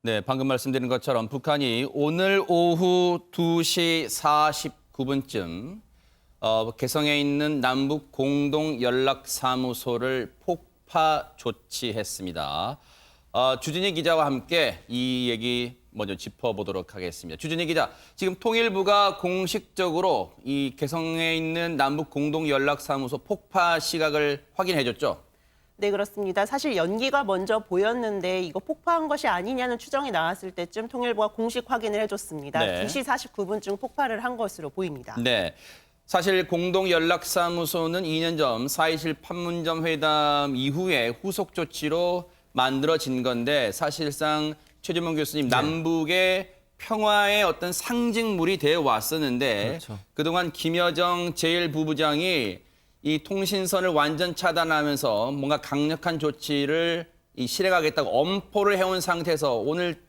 네, 방금 말씀드린 것처럼 북한이 오늘 오후 2시 49분쯤 개성에 있는 남북 공동 연락사무소를 폭파 조치했습니다. 주진희 기자와 함께 이 얘기 먼저 짚어보도록 하겠습니다. 주진희 기자, 지금 통일부가 공식적으로 이 개성에 있는 남북 공동 연락사무소 폭파 시각을 확인해줬죠? 네, 그렇습니다. 사실 연기가 먼저 보였는데 이거 폭파한 것이 아니냐는 추정이 나왔을 때쯤 통일부가 공식 확인을 해줬습니다. 네. 2시 49분쯤 폭발을 한 것으로 보입니다. 네. 사실 공동연락사무소는 2년 전 4.27 판문점 회담 이후에 후속 조치로 만들어진 건데 사실상 최재문 교수님 남북의 평화의 어떤 상징물이 되어 왔었는데 그렇죠. 그동안 김여정 제1부부장이 이 통신선을 완전 차단하면서 뭔가 강력한 조치를 실행하겠다고 엄포를 해온 상태에서 오늘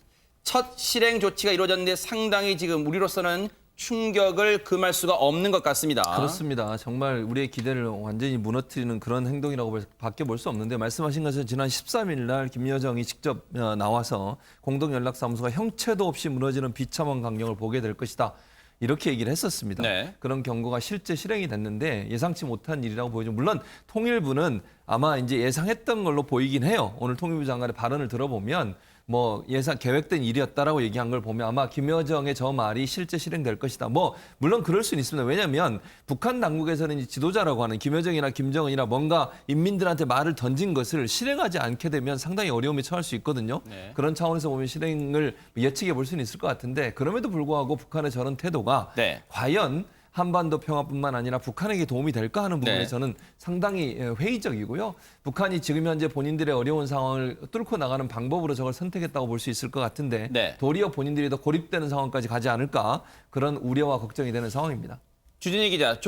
첫 실행 조치가 이루어졌는데 상당히 지금 우리로서는 충격을 금할 수가 없는 것 같습니다. 그렇습니다. 정말 우리의 기대를 완전히 무너뜨리는 그런 행동이라고 밖에 볼 수 없는데 말씀하신 것은 지난 13일 날 김여정이 직접 나와서 공동연락사무소가 형체도 없이 무너지는 비참한 광경을 보게 될 것이다. 이렇게 얘기를 했었습니다. 네. 그런 경고가 실제 실행이 됐는데 예상치 못한 일이라고 보이죠. 물론 통일부는 아마 이제 예상했던 걸로 보이긴 해요. 오늘 통일부 장관의 발언을 들어보면 뭐 예상 계획된 일이었다라고 얘기한 걸 보면 아마 김여정의 저 말이 실제 실행될 것이다. 뭐 물론 그럴 수는 있습니다. 왜냐하면 북한 당국에서는 이 지도자라고 하는 김여정이나 김정은이나 뭔가 인민들한테 말을 던진 것을 실행하지 않게 되면 상당히 어려움에 처할 수 있거든요. 네. 그런 차원에서 보면 실행을 예측해 볼 수는 있을 것 같은데 그럼에도 불구하고 북한의 저런 태도가 네. 과연 한반도 평화뿐만 아니라 북한에게 도움이 될까 하는 부분에 네. 저는 상당히 회의적이고요. 북한이 지금 현재 본인들의 어려운 상황을 뚫고 나가는 방법으로 저걸 선택했다고 볼 수 있을 것 같은데 네. 도리어 본인들이 더 고립되는 상황까지 가지 않을까 그런 우려와 걱정이 되는 상황입니다. 주진희 기자,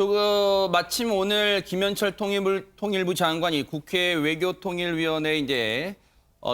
마침 오늘 김현철 통일부 장관이 국회 외교통일위원회에 이제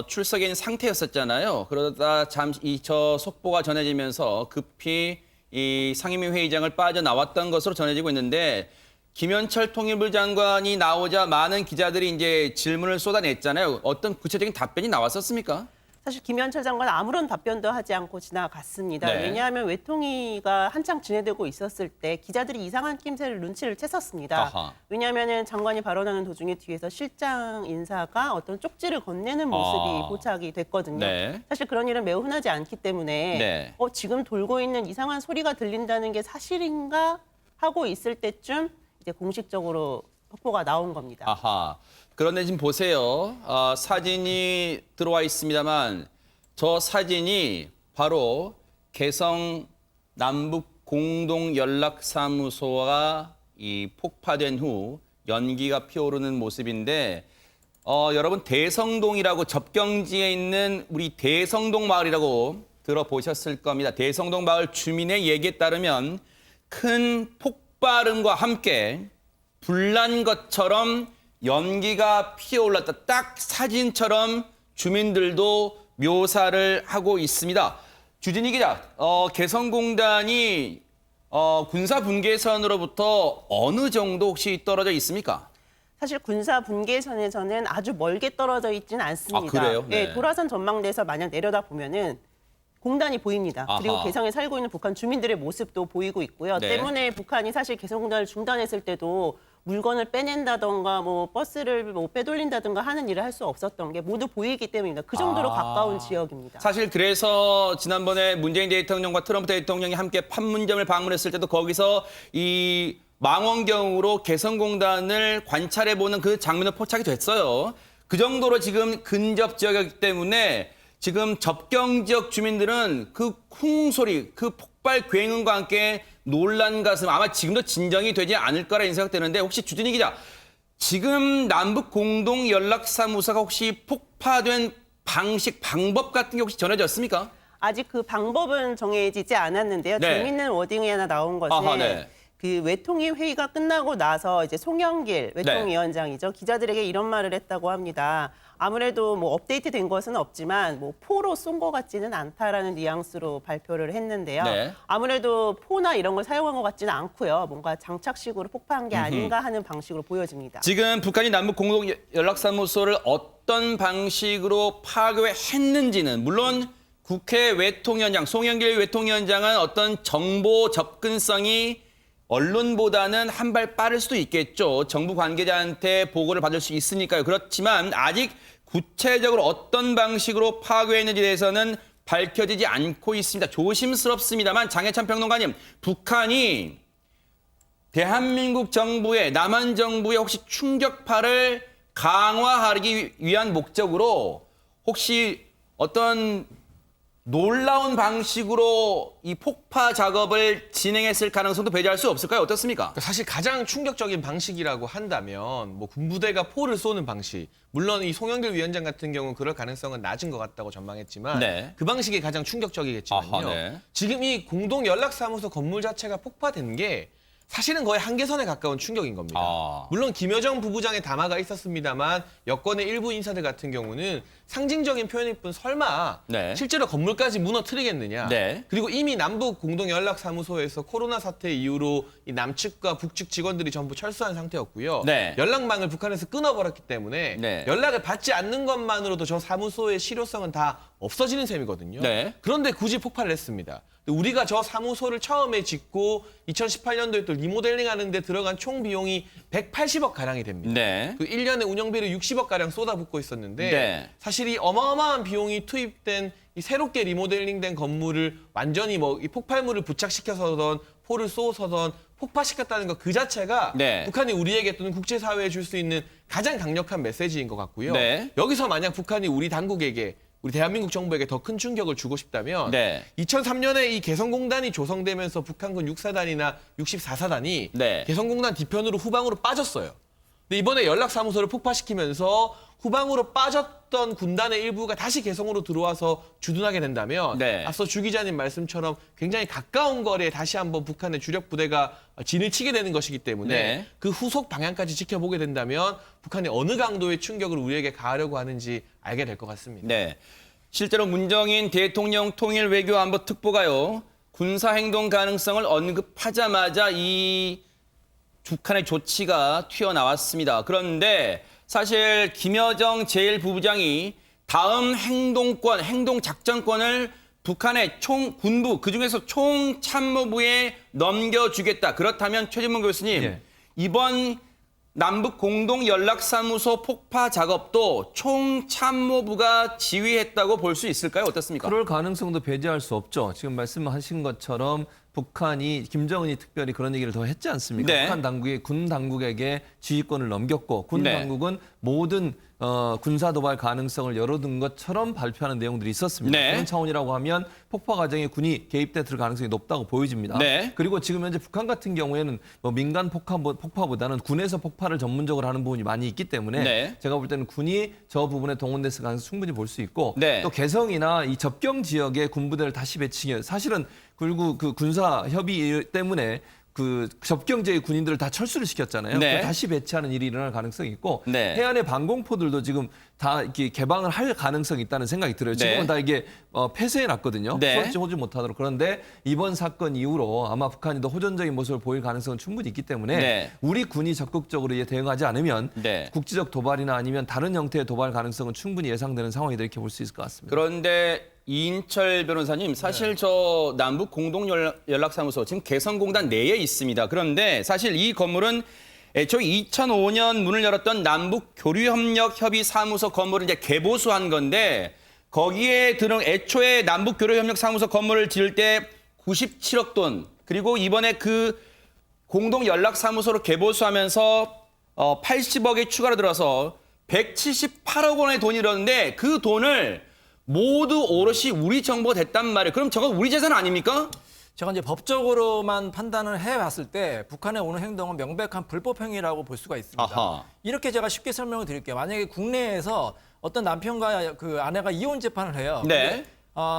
출석해 있는 상태였었잖아요. 그러다 잠시 저 속보가 전해지면서 급히 이 상임위 회의장을 빠져나왔던 것으로 전해지고 있는데 김현철 통일부 장관이 나오자 많은 기자들이 이제 질문을 쏟아냈잖아요. 어떤 구체적인 답변이 나왔었습니까? 사실 김현철 장관은 아무런 답변도 하지 않고 지나갔습니다. 네. 왜냐하면 외통위가 한창 진행되고 있었을 때 기자들이 이상한 낌새를 눈치를 챘었습니다. 아하. 왜냐하면 장관이 발언하는 도중에 뒤에서 실장 인사가 어떤 쪽지를 건네는 모습이 포착이 됐거든요. 네. 사실 그런 일은 매우 흔하지 않기 때문에 네. 지금 돌고 있는 이상한 소리가 들린다는 게 사실인가 하고 있을 때쯤 이제 공식적으로 확보가 나온 겁니다. 아하. 그런데 지금 보세요. 사진이 들어와 있습니다만 저 사진이 바로 개성 남북 공동연락사무소가 이 폭파된 후 연기가 피오르는 모습인데 여러분 대성동이라고 접경지에 있는 우리 대성동 마을이라고 들어보셨을 겁니다. 대성동 마을 주민의 얘기에 따르면 큰 폭발음과 함께 불난 것처럼 연기가 피어올랐다. 딱 사진처럼 주민들도 묘사를 하고 있습니다. 주진희 기자, 개성공단이 군사 분계선으로부터 어느 정도 혹시 떨어져 있습니까? 사실 군사 분계선에서는 아주 멀게 떨어져 있지는 않습니다. 아, 그래요? 네. 네, 돌아선 전망대에서 만약 내려다 보면은 공단이 보입니다. 아하. 그리고 개성에 살고 있는 북한 주민들의 모습도 보이고 있고요. 네. 때문에 북한이 사실 개성공단을 중단했을 때도 물건을 빼낸다던가 뭐 버스를 뭐 빼돌린다든가 하는 일을 할 수 없었던 게 모두 보이기 때문입니다. 그 정도로 가까운 지역입니다. 사실 그래서 지난번에 문재인 대통령과 트럼프 대통령이 함께 판문점을 방문했을 때도 거기서 이 망원경으로 개성공단을 관찰해보는 그 장면도 포착이 됐어요. 그 정도로 지금 근접 지역이기 때문에 지금 접경 지역 주민들은 그 쿵 소리, 그 폭발 굉음과 함께 놀란 가슴 아마 지금도 진정이 되지 않을 거라 생각되는데 혹시 주진희 기자, 지금 남북 공동 연락사무소가 혹시 폭파된 방식, 방법 같은 게 혹시 전해졌습니까? 아직 그 방법은 정해지지 않았는데요. 네. 재밌는 워딩이 하나 나온 것은 아하, 네. 그 외통위 회의가 끝나고 나서 이제 송영길 외통위원장이죠. 기자들에게 이런 말을 했다고 합니다. 아무래도 뭐 업데이트된 것은 없지만 뭐 포로 쏜 것 같지는 않다라는 뉘앙스로 발표를 했는데요. 네. 아무래도 포나 이런 걸 사용한 것 같지는 않고요. 뭔가 장착식으로 폭파한 게 아닌가 하는 방식으로 보여집니다. 지금 북한이 남북 공동 연락사무소를 어떤 방식으로 파괴했는지는 물론 국회 외통위원장, 송영길 외통위원장은 어떤 정보 접근성이 언론보다는 한 발 빠를 수도 있겠죠. 정부 관계자한테 보고를 받을 수 있으니까요. 그렇지만 아직 구체적으로 어떤 방식으로 파괴했는지에 대해서는 밝혀지지 않고 있습니다. 조심스럽습니다만 장해찬 평론가님, 북한이 대한민국 정부의, 남한 정부의 혹시 충격파를 강화하기 위한 목적으로 혹시 어떤 놀라운 방식으로 이 폭파 작업을 진행했을 가능성도 배제할 수 없을까요? 어떻습니까? 사실 가장 충격적인 방식이라고 한다면 뭐 군부대가 포를 쏘는 방식. 물론 이 송영길 위원장 같은 경우는 그럴 가능성은 낮은 것 같다고 전망했지만 네. 그 방식이 가장 충격적이겠지만요. 아하, 네. 지금 이 공동연락사무소 건물 자체가 폭파된 게 사실은 거의 한계선에 가까운 충격인 겁니다. 물론 김여정 부부장의 담화가 있었습니다만 여권의 일부 인사들 같은 경우는 상징적인 표현일 뿐 설마 네. 실제로 건물까지 무너뜨리겠느냐. 네. 그리고 이미 남북 공동연락사무소에서 코로나 사태 이후로 이 남측과 북측 직원들이 전부 철수한 상태였고요. 네. 연락망을 북한에서 끊어버렸기 때문에 네. 연락을 받지 않는 것만으로도 저 사무소의 실효성은 다 없어지는 셈이거든요. 네. 그런데 굳이 폭발을 했습니다. 우리가 저 사무소를 처음에 짓고 2018년도에 또 리모델링 하는데 들어간 총 비용이 180억 가량이 됩니다. 네. 그 1년에 운영비를 60억 가량 쏟아붓고 있었는데 네. 사실 이 어마어마한 비용이 투입된 이 새롭게 리모델링된 건물을 완전히 뭐 이 폭발물을 부착시켜서든 포를 쏘서든 폭파시켰다는 것 그 자체가 네. 북한이 우리에게 또는 국제사회에 줄 수 있는 가장 강력한 메시지인 것 같고요. 네. 여기서 만약 북한이 우리 당국에게 우리 대한민국 정부에게 더 큰 충격을 주고 싶다면 네. 2003년에 이 개성공단이 조성되면서 북한군 6사단이나 64사단이 네. 개성공단 뒤편으로 후방으로 빠졌어요. 근데 이번에 연락사무소를 폭파시키면서 후방으로 빠졌던 군단의 일부가 다시 개성으로 들어와서 주둔하게 된다면 네. 앞서 주 기자님 말씀처럼 굉장히 가까운 거리에 다시 한번 북한의 주력 부대가 진을 치게 되는 것이기 때문에 네. 그 후속 방향까지 지켜보게 된다면 북한이 어느 강도의 충격을 우리에게 가하려고 하는지 알게 될 것 같습니다. 네. 실제로 문정인 대통령 통일 외교안보 특보가요. 군사행동 가능성을 언급하자마자 이 북한의 조치가 튀어나왔습니다. 그런데 사실 김여정 제1부부장이 다음 행동작전권을 북한의 군부, 그중에서 총참모부에 넘겨주겠다. 그렇다면 최진문 교수님, 예. 이번 남북 공동연락사무소 폭파 작업도 총참모부가 지휘했다고 볼 수 있을까요? 어떻습니까? 그럴 가능성도 배제할 수 없죠. 지금 말씀하신 것처럼 북한이 김정은이 특별히 그런 얘기를 더 했지 않습니까? 네. 북한 당국이 군 당국에게 지휘권을 넘겼고 군 네. 당국은 모든 군사 도발 가능성을 열어둔 것처럼 발표하는 내용들이 있었습니다. 네. 그런 차원이라고 하면 폭파 과정에 군이 개입될 가능성이 높다고 보여집니다. 네. 그리고 지금 현재 북한 같은 경우에는 뭐 민간 폭파보다는 군에서 폭파를 전문적으로 하는 부분이 많이 있기 때문에 네. 제가 볼 때는 군이 저 부분에 동원됐을 가능성 충분히 볼 수 있고 네. 또 개성이나 이 접경 지역에 군부대를 다시 배치해 사실은 그리고 그 군사 협의 때문에 그 접경지의 군인들을 다 철수를 시켰잖아요. 네. 그걸 다시 배치하는 일이 일어날 가능성이 있고 네. 해안의 방공포들도 지금 다 이렇게 개방을 할 가능성이 있다는 생각이 들어요. 지금은 네. 다 이게 폐쇄해 놨거든요. 네. 수없이 호지 못하도록. 그런데 이번 사건 이후로 아마 북한이 더 호전적인 모습을 보일 가능성은 충분히 있기 때문에 네. 우리 군이 적극적으로 이에 대응하지 않으면 네. 국지적 도발이나 아니면 다른 형태의 도발 가능성은 충분히 예상되는 상황이다 이렇게 볼 수 있을 것 같습니다. 그런데 이인철 변호사님, 사실 저 남북 공동연락사무소 지금 개성공단 내에 있습니다. 그런데 사실 이 건물은 애초에 2005년 문을 열었던 남북 교류협력 협의사무소 건물을 이제 개보수한 건데 거기에 애초에 남북 교류협력 사무소 건물을 지을 때 97억 돈, 그리고 이번에 그 공동연락사무소로 개보수하면서 80억이 추가로 들어서 178억 원의 돈이 들었는데 그 돈을 모두 오롯이 우리 정보가 됐단 말이에요. 그럼 저거 우리 재산 아닙니까? 제가 이제 법적으로만 판단을 해봤을 때 북한의 오늘 행동은 명백한 불법 행위라고 볼 수가 있습니다. 아하. 이렇게 제가 쉽게 설명을 드릴게요. 만약에 국내에서 어떤 남편과 그 아내가 이혼 재판을 해요. 네.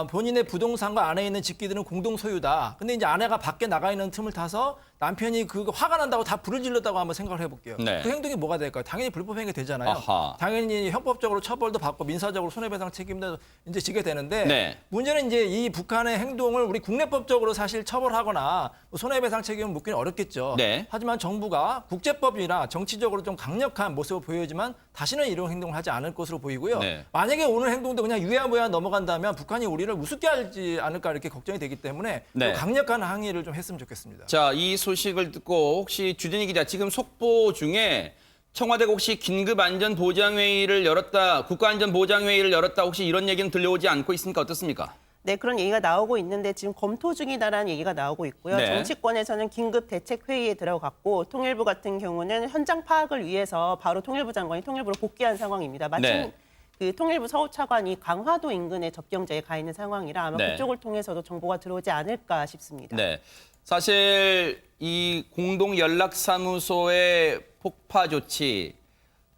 본인의 부동산과 안에 있는 집기들은 공동 소유다. 근데 이제 아내가 밖에 나가 있는 틈을 타서 남편이 그거 화가 난다고 다 불을 질렀다고 한번 생각을 해볼게요. 네. 그 행동이 뭐가 될까요? 당연히 불법 행위 되잖아요. 아하. 당연히 형법적으로 처벌도 받고 민사적으로 손해배상 책임도 이제 지게 되는데 네. 문제는 이제 이 북한의 행동을 우리 국내법적으로 사실 처벌하거나 뭐 손해배상 책임을 묻기는 어렵겠죠. 네. 하지만 정부가 국제법이나 정치적으로 좀 강력한 모습을 보여야지만 다시는 이런 행동을 하지 않을 것으로 보이고요. 네. 만약에 오늘 행동도 그냥 유야무야 넘어간다면 북한이 우리를 우습게 하지 않을까 이렇게 걱정이 되기 때문에 네. 좀 강력한 항의를 좀 했으면 좋겠습니다. 자, 이 소식을 듣고 혹시 주진희 기자 지금 속보 중에 청와대가 혹시 긴급안전보장회의를 열었다, 국가안전보장회의를 열었다 혹시 이런 얘기는 들려오지 않고 있습니까? 어떻습니까? 네, 그런 얘기가 나오고 있는데 지금 검토 중이다라는 얘기가 나오고 있고요. 네. 정치권에서는 긴급 대책 회의에 들어갔고 통일부 같은 경우는 현장 파악을 위해서 바로 통일부 장관이 통일부로 복귀한 상황입니다. 마침 네. 그 통일부 서울차관이 강화도 인근에 접경지에 가 있는 상황이라 아마 네. 그쪽을 통해서도 정보가 들어오지 않을까 싶습니다. 네. 사실 이 공동연락사무소의 폭파 조치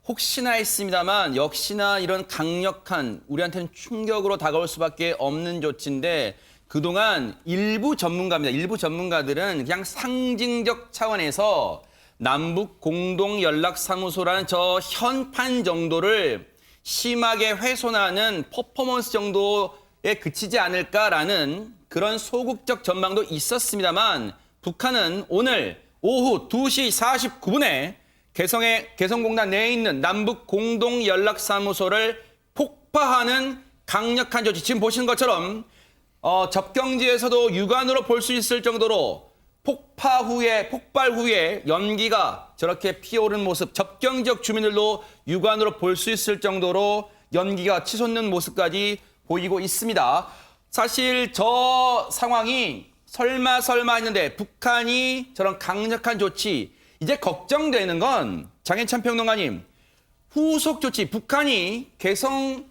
혹시나 했습니다만 역시나 이런 강력한 우리한테는 충격으로 다가올 수밖에 없는 조치인데 그동안 일부 전문가입니다. 일부 전문가들은 그냥 상징적 차원에서 남북 공동연락사무소라는 저 현판 정도를 심하게 훼손하는 퍼포먼스 정도에 그치지 않을까라는 그런 소극적 전망도 있었습니다만 북한은 오늘 오후 2시 49분에 개성공단 내에 있는 남북 공동연락사무소를 폭파하는 강력한 조치. 지금 보시는 것처럼 접경지에서도 육안으로 볼 수 있을 정도로 폭발 후에 연기가 저렇게 피어오르는 모습, 접경 지역 주민들도 육안으로 볼 수 있을 정도로 연기가 치솟는 모습까지 보이고 있습니다. 사실 저 상황이 설마 했는데 북한이 저런 강력한 조치, 이제 걱정되는 건 장해찬 평론가님, 후속 조치, 북한이 개성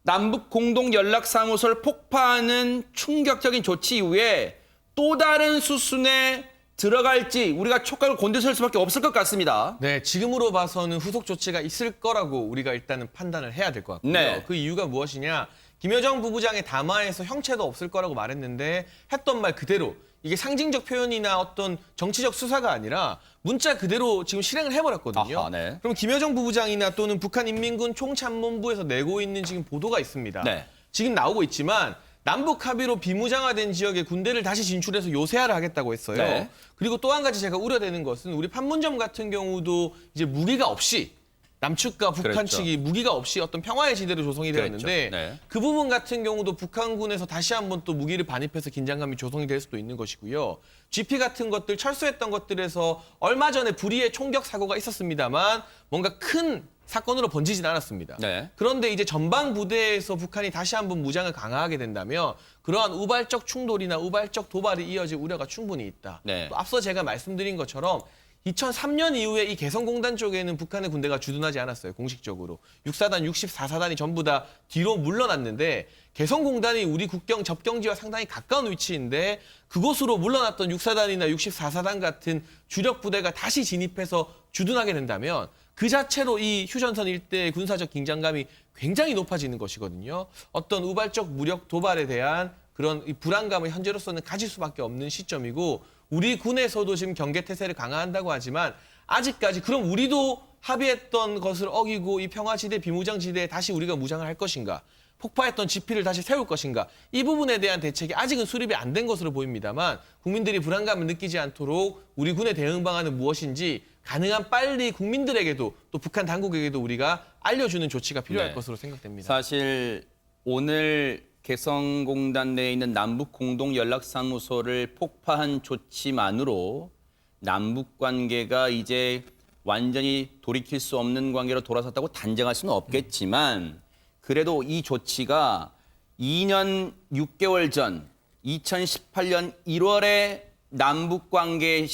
남북 공동연락사무소를 폭파하는 충격적인 조치 이후에 또 다른 수순에 들어갈지 우리가 촉각을 곤두설 수밖에 없을 것 같습니다. 네, 지금으로 봐서는 후속 조치가 있을 거라고 우리가 일단은 판단을 해야 될 것 같고요. 네. 그 이유가 무엇이냐? 김여정 부부장의 담화에서 형체도 없을 거라고 말했는데 했던 말 그대로 이게 상징적 표현이나 어떤 정치적 수사가 아니라 문자 그대로 지금 실행을 해버렸거든요. 아하, 네. 그럼 김여정 부부장이나 또는 북한인민군 총참모본부에서 내고 있는 지금 보도가 있습니다. 네. 지금 나오고 있지만 남북 합의로 비무장화된 지역에 군대를 다시 진출해서 요새화를 하겠다고 했어요. 네. 그리고 또 한 가지 제가 우려되는 것은 우리 판문점 같은 경우도 이제 무기가 없이 남측과 북한 그렇죠. 측이 무기가 없이 어떤 평화의 지대로 조성이 되었는데 그랬죠. 네. 그 부분 같은 경우도 북한군에서 다시 한번 또 무기를 반입해서 긴장감이 조성이 될 수도 있는 것이고요. GP 같은 것들 철수했던 것들에서 얼마 전에 불의의 총격 사고가 있었습니다만 뭔가 큰 사건으로 번지진 않았습니다. 네. 그런데 이제 전방 부대에서 북한이 다시 한번 무장을 강화하게 된다면 그러한 우발적 충돌이나 우발적 도발이 이어질 우려가 충분히 있다. 네. 또 앞서 제가 말씀드린 것처럼 2003년 이후에 이 개성공단 쪽에는 북한의 군대가 주둔하지 않았어요. 공식적으로. 6사단, 64사단이 전부 다 뒤로 물러났는데 개성공단이 우리 국경 접경지와 상당히 가까운 위치인데 그곳으로 물러났던 6사단이나 64사단 같은 주력 부대가 다시 진입해서 주둔하게 된다면 그 자체로 이 휴전선 일대의 군사적 긴장감이 굉장히 높아지는 것이거든요. 어떤 우발적 무력 도발에 대한 그런 이 불안감을 현재로서는 가질 수밖에 없는 시점이고 우리 군에서도 지금 경계태세를 강화한다고 하지만 아직까지 그럼 우리도 합의했던 것을 어기고 이 평화지대, 비무장지대에 다시 우리가 무장을 할 것인가? 폭파했던 지피를 다시 세울 것인가? 이 부분에 대한 대책이 아직은 수립이 안 된 것으로 보입니다만 국민들이 불안감을 느끼지 않도록 우리 군의 대응 방안은 무엇인지 가능한 빨리 국민들에게도 또 북한 당국에게도 우리가 알려주는 조치가 필요할 네. 것으로 생각됩니다. 사실 오늘 개성공단 내에 있는 남북 공동연락사무소를 폭파한 조치만으로 남북 관계가 이제 완전히 돌이킬 수 없는 관계로 돌아섰다고 단정할 수는 없겠지만 그래도 이 조치가 2년 6개월 전 2018년 1월에 남북 관계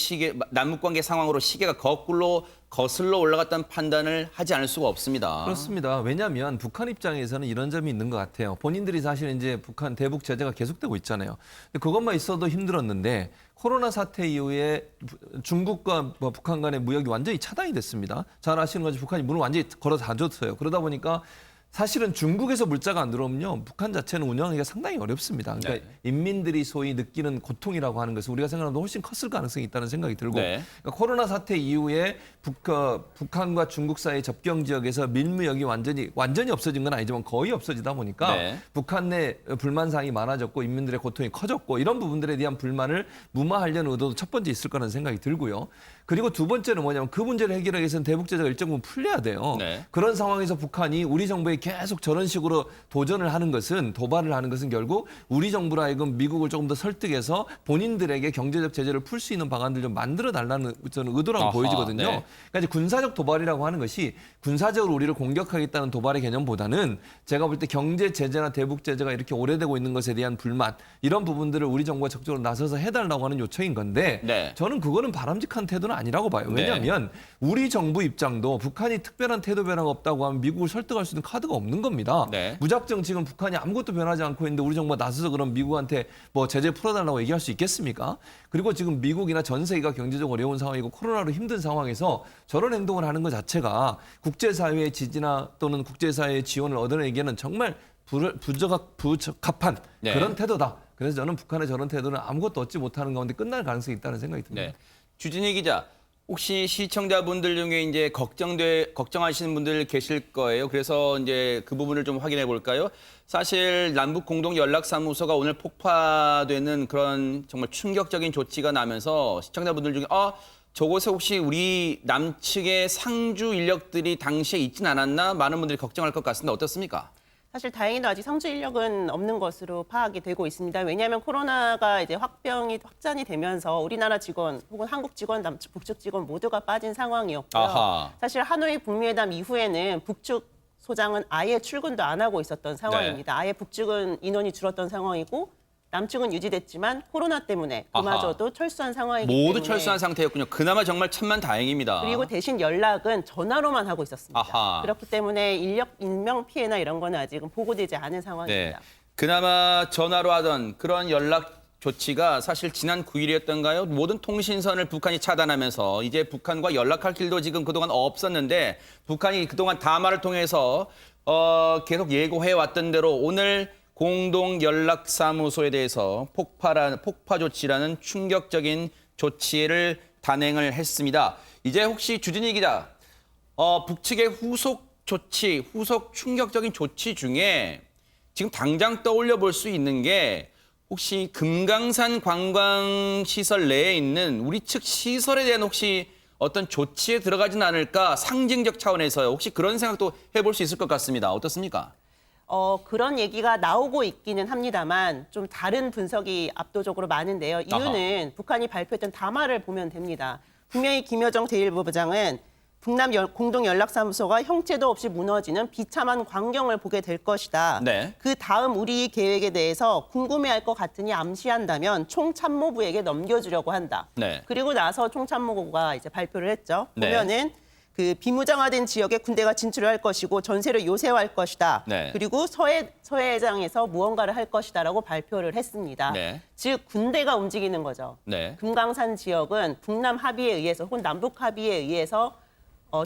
상황으로 시계가 거꾸로 거슬러 올라갔다는 판단을 하지 않을 수가 없습니다. 그렇습니다. 왜냐하면 북한 입장에서는 이런 점이 있는 것 같아요. 본인들이 사실 이제 북한 대북 제재가 계속되고 있잖아요. 그것만 있어도 힘들었는데 코로나 사태 이후에 중국과 북한 간의 무역이 완전히 차단이 됐습니다. 잘 아시는 것처럼 북한이 문을 완전히 걸어 닫았어요. 그러다 보니까 사실은 중국에서 물자가 안 들어오면요, 북한 자체는 운영하기가 상당히 어렵습니다. 그러니까 네. 인민들이 소위 느끼는 고통이라고 하는 것은 우리가 생각하는 것보다 훨씬 컸을 가능성이 있다는 생각이 들고, 네. 그러니까 코로나 사태 이후에 북한과 중국 사이 접경 지역에서 밀무역이 완전히 없어진 건 아니지만 거의 없어지다 보니까 네. 북한 내 불만 사항이 많아졌고 인민들의 고통이 커졌고 이런 부분들에 대한 불만을 무마하려는 의도도 첫 번째 있을 거라는 생각이 들고요. 그리고 두 번째는 뭐냐면 그 문제를 해결하기 위해서는 대북 제재가 일정 부분 풀려야 돼요. 네. 그런 상황에서 북한이 우리 정부에 계속 저런 식으로 도발을 하는 것은 결국 우리 정부로 하여금 미국을 조금 더 설득해서 본인들에게 경제적 제재를 풀 수 있는 방안들 좀 만들어 달라는 저는 의도라고 아하, 보여지거든요. 네. 그러니까 이제 군사적 도발이라고 하는 것이 군사적으로 우리를 공격하겠다는 도발의 개념보다는 제가 볼 때 경제 제재나 대북 제재가 이렇게 오래되고 있는 것에 대한 불만 이런 부분들을 우리 정부가 적극적으로 나서서 해달라고 하는 요청인 건데 네. 저는 그거는 바람직한 태도는 아니라고 봐요. 왜냐하면 우리 정부 입장도 북한이 특별한 태도 변화가 없다고 하면 미국을 설득할 수 있는 카드가 없는 겁니다. 네. 무작정 지금 북한이 아무것도 변하지 않고 있는데 우리 정부가 나서서 그럼 미국한테 뭐 제재 풀어달라고 얘기할 수 있겠습니까? 그리고 지금 미국이나 전 세계가 경제적 어려운 상황이고 코로나로 힘든 상황에서 저런 행동을 하는 것 자체가 국제사회의 지지나 또는 국제사회의 지원을 얻어내기에는 정말 부적합한 네. 그런 태도다. 그래서 저는 북한의 저런 태도는 아무것도 얻지 못하는 가운데 끝날 가능성이 있다는 생각이 듭니다. 네. 주진희 기자, 혹시 시청자분들 중에 이제 걱정하시는 분들 계실 거예요. 그래서 이제 그 부분을 좀 확인해 볼까요? 사실 남북 공동 연락사무소가 오늘 폭파되는 그런 정말 충격적인 조치가 나면서 시청자분들 중에 저곳에 혹시 우리 남측의 상주 인력들이 당시에 있진 않았나? 많은 분들이 걱정할 것 같습니다. 어떻습니까? 사실 다행히도 아직 상주 인력은 없는 것으로 파악이 되고 있습니다. 왜냐하면 코로나가 이제 확산이 되면서 우리나라 직원 혹은 한국 직원, 남측, 북측 직원 모두가 빠진 상황이었고요. 아하. 사실 하노이 북미회담 이후에는 북측 소장은 아예 출근도 안 하고 있었던 상황입니다. 아예 북측은 인원이 줄었던 상황이고 남측은 유지됐지만 코로나 때문에 그마저도 철수한 상황이기 때문에 모두 철수한 상태였군요. 그나마 정말 천만 다행입니다. 그리고 대신 연락은 전화로만 하고 있었습니다. 아하. 그렇기 때문에 인명 피해나 이런 거는 아직은 보고되지 않은 네. 상황입니다. 그나마 전화로 하던 그런 연락 조치가 사실 지난 9일이었던가요? 모든 통신선을 북한이 차단하면서 이제 북한과 연락할 길도 지금 그동안 없었는데 북한이 그동안 담화를 통해서 계속 예고해 왔던 대로 오늘 공동연락사무소에 대해서 폭파 조치라는 충격적인 조치를 단행을 했습니다. 이제 혹시 주진희 기자, 북측의 후속 충격적인 조치 중에 지금 당장 떠올려 볼 수 있는 게 혹시 금강산 관광시설 내에 있는 우리 측 시설에 대한 혹시 어떤 조치에 들어가진 않을까 상징적 차원에서요. 혹시 그런 생각도 해볼 수 있을 것 같습니다. 어떻습니까? 그런 얘기가 나오고 있기는 합니다만 좀 다른 분석이 압도적으로 많은데요. 이유는 북한이 발표했던 담화를 보면 됩니다. 분명히 김여정 제1부부장은 북남 공동연락사무소가 형체도 없이 무너지는 비참한 광경을 보게 될 것이다. 네. 그 다음 우리 계획에 대해서 궁금해할 것 같으니 암시한다면 총참모부에게 넘겨주려고 한다. 네. 그리고 나서 총참모부가 이제 발표를 했죠. 네. 보면은 그 비무장화된 지역에 군대가 진출을 할 것이고 전세를 요새화할 것이다. 네. 그리고 서해장에서 무언가를 할 것이다라고 발표를 했습니다. 네. 즉 군대가 움직이는 거죠. 네. 금강산 지역은 북남 합의에 의해서 혹은 남북 합의에 의해서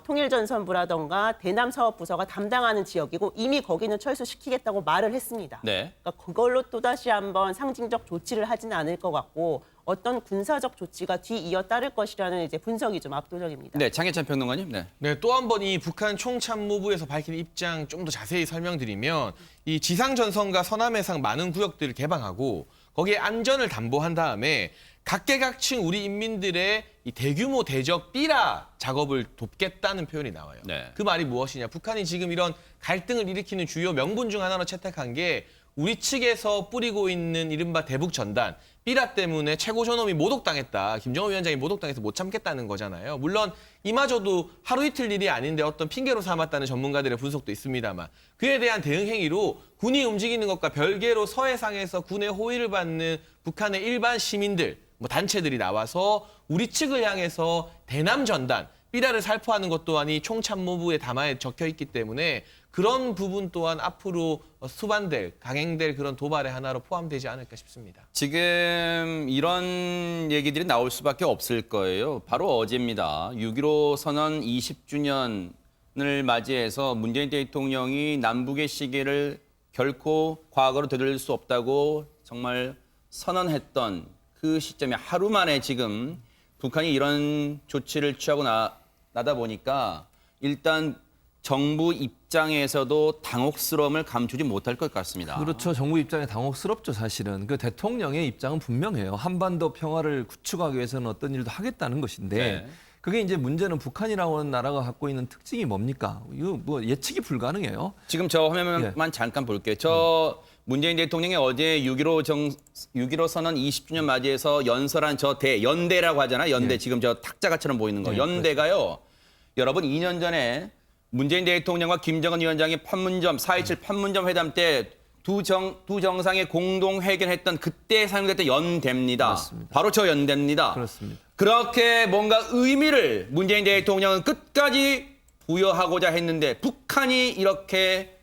통일전선부라던가 대남사업부서가 담당하는 지역이고 이미 거기는 철수시키겠다고 말을 했습니다. 네. 그러니까 그걸로 또다시 한번 상징적 조치를 하지는 않을 것 같고 어떤 군사적 조치가 뒤이어 따를 것이라는 이제 분석이 좀 압도적입니다. 네, 장혜찬 평론가님. 네. 네, 또 한 번 이 북한 총참모부에서 밝힌 입장 좀 더 자세히 설명드리면 이 지상전선과 서남해상 많은 구역들을 개방하고 거기에 안전을 담보한 다음에 각계각층 우리 인민들의 이 대규모 대적 삐라 작업을 돕겠다는 표현이 나와요. 네. 그 말이 무엇이냐? 북한이 지금 이런 갈등을 일으키는 주요 명분 중 하나로 채택한 게 우리 측에서 뿌리고 있는 이른바 대북 전단, 삐라 때문에 최고 존엄이 모독당했다. 김정은 위원장이 모독당해서 못 참겠다는 거잖아요. 물론 이마저도 하루 이틀 일이 아닌데 어떤 핑계로 삼았다는 전문가들의 분석도 있습니다만 그에 대한 대응 행위로 군이 움직이는 것과 별개로 서해상에서 군의 호의를 받는 북한의 일반 시민들, 단체들이 나와서 우리 측을 향해서 대남 전단, 삐라를 살포하는 것 또한이 총참모부의 담화에 적혀 있기 때문에 그런 부분 또한 앞으로 강행될 그런 도발의 하나로 포함되지 않을까 싶습니다. 지금 이런 얘기들이 나올 수밖에 없을 거예요. 바로 어제입니다. 6.15 선언 20주년 맞이해서 문재인 대통령이 남북의 시기를 결코 과거로 되돌릴 수 없다고 정말 선언했던 그 시점에 하루 만에 지금 북한이 이런 조치를 취하고 나다 보니까 일단 정부 입장에서도 당혹스러움을 감추지 못할 것 같습니다. 그렇죠. 정부 입장에 당혹스럽죠, 사실은. 그 대통령의 입장은 분명해요. 한반도 평화를 구축하기 위해서는 어떤 일도 하겠다는 것인데 네. 그게 이제 문제는 북한이라고 하는 나라가 갖고 있는 특징이 뭡니까? 이거 뭐 예측이 불가능해요. 지금 저 화면만 잠깐 볼게요. 저 문재인 대통령이 어제 6.15 선언 20주년 맞이해서 연설한 저 연대라고 하잖아요. 연대 지금 저 탁자가처럼 보이는 거. 연대가요. 여러분 2년 전에 문재인 대통령과 김정은 위원장이 4.27 판문점 회담 때 두 정상의 공동 회견했던 그때 사용됐던 연대입니다. 맞습니다. 바로 저 연대입니다. 그렇습니다. 그렇게 뭔가 의미를 문재인 대통령은 끝까지 부여하고자 했는데 북한이 이렇게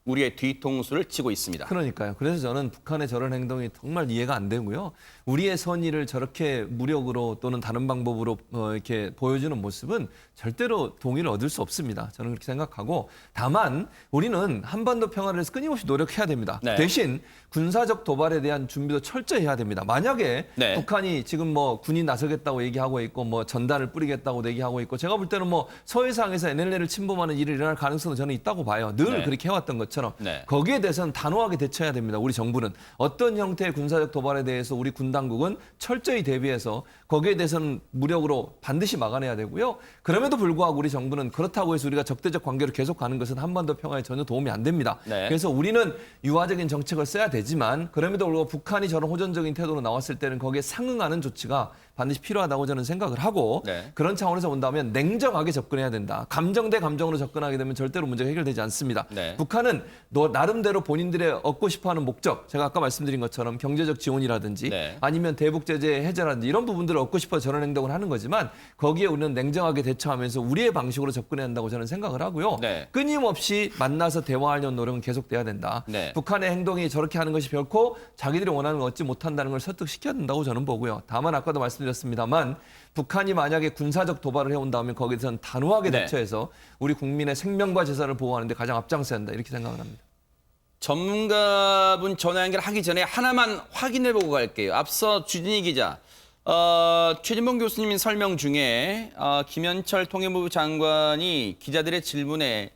우리의 뒤통수를 치고 있습니다. 그러니까요. 그래서 저는 북한의 저런 행동이 정말 이해가 안 되고요. 우리의 선의를 저렇게 무력으로 또는 다른 방법으로 이렇게 보여주는 모습은 절대로 동의를 얻을 수 없습니다. 저는 그렇게 생각하고 다만 우리는 한반도 평화를 위해서 끊임없이 노력해야 됩니다. 네. 대신 군사적 도발에 대한 준비도 철저히 해야 됩니다. 만약에 네. 북한이 지금 뭐 군이 나서겠다고 얘기하고 있고 뭐 전단을 뿌리겠다고 얘기하고 있고 제가 볼 때는 뭐 서해상에서 NLL을 침범하는 일이 일어날 가능성은 저는 있다고 봐요. 늘 네. 그렇게 해왔던 것처럼 네. 거기에 대해서는 단호하게 대처해야 됩니다. 우리 정부는 어떤 형태의 군사적 도발에 대해서 우리 군 당국은 철저히 대비해서 거기에 대해서는 무력으로 반드시 막아내야 되고요. 그럼에도 불구하고 우리 정부는 그렇다고 해서 우리가 적대적 관계로 계속 가는 것은 한반도 평화에 전혀 도움이 안 됩니다. 네. 그래서 우리는 유화적인 정책을 써야 되지만 그럼에도 불구하고 북한이 저런 호전적인 태도로 나왔을 때는 거기에 상응하는 조치가 반드시 필요하다고 저는 생각을 하고 네. 그런 차원에서 본다면 냉정하게 접근해야 된다. 감정 대 감정으로 접근하게 되면 절대로 문제가 해결되지 않습니다. 네. 북한은 나름대로 본인들의 얻고 싶어하는 목적, 제가 아까 말씀드린 것처럼 경제적 지원이라든지 네. 아니면 대북 제재 해제라든지 이런 부분들을 얻고 싶어 저런 행동을 하는 거지만 거기에 우리는 냉정하게 대처하면서 우리의 방식으로 접근해야 한다고 저는 생각을 하고요. 네. 끊임없이 만나서 대화하려는 노력은 계속돼야 된다. 네. 북한의 행동이 저렇게 하는 것이 결코 자기들이 원하는 걸 얻지 못한다는 걸 설득시켜야 된다고 저는 보고요. 다만 아까도 말씀드렸습니다만 북한이 만약에 군사적 도발을 해온다면 거기에 대해서는 단호하게 네. 대처해서 우리 국민의 생명과 재산을 보호하는 데 가장 앞장서야 한다. 이렇게 생각을 합니다. 전문가분 전화 연결하기 전에 하나만 확인해보고 갈게요. 앞서 주진희 기자, 최진봉 교수님 설명 중에 김현철 통일부 장관이 기자들의 질문에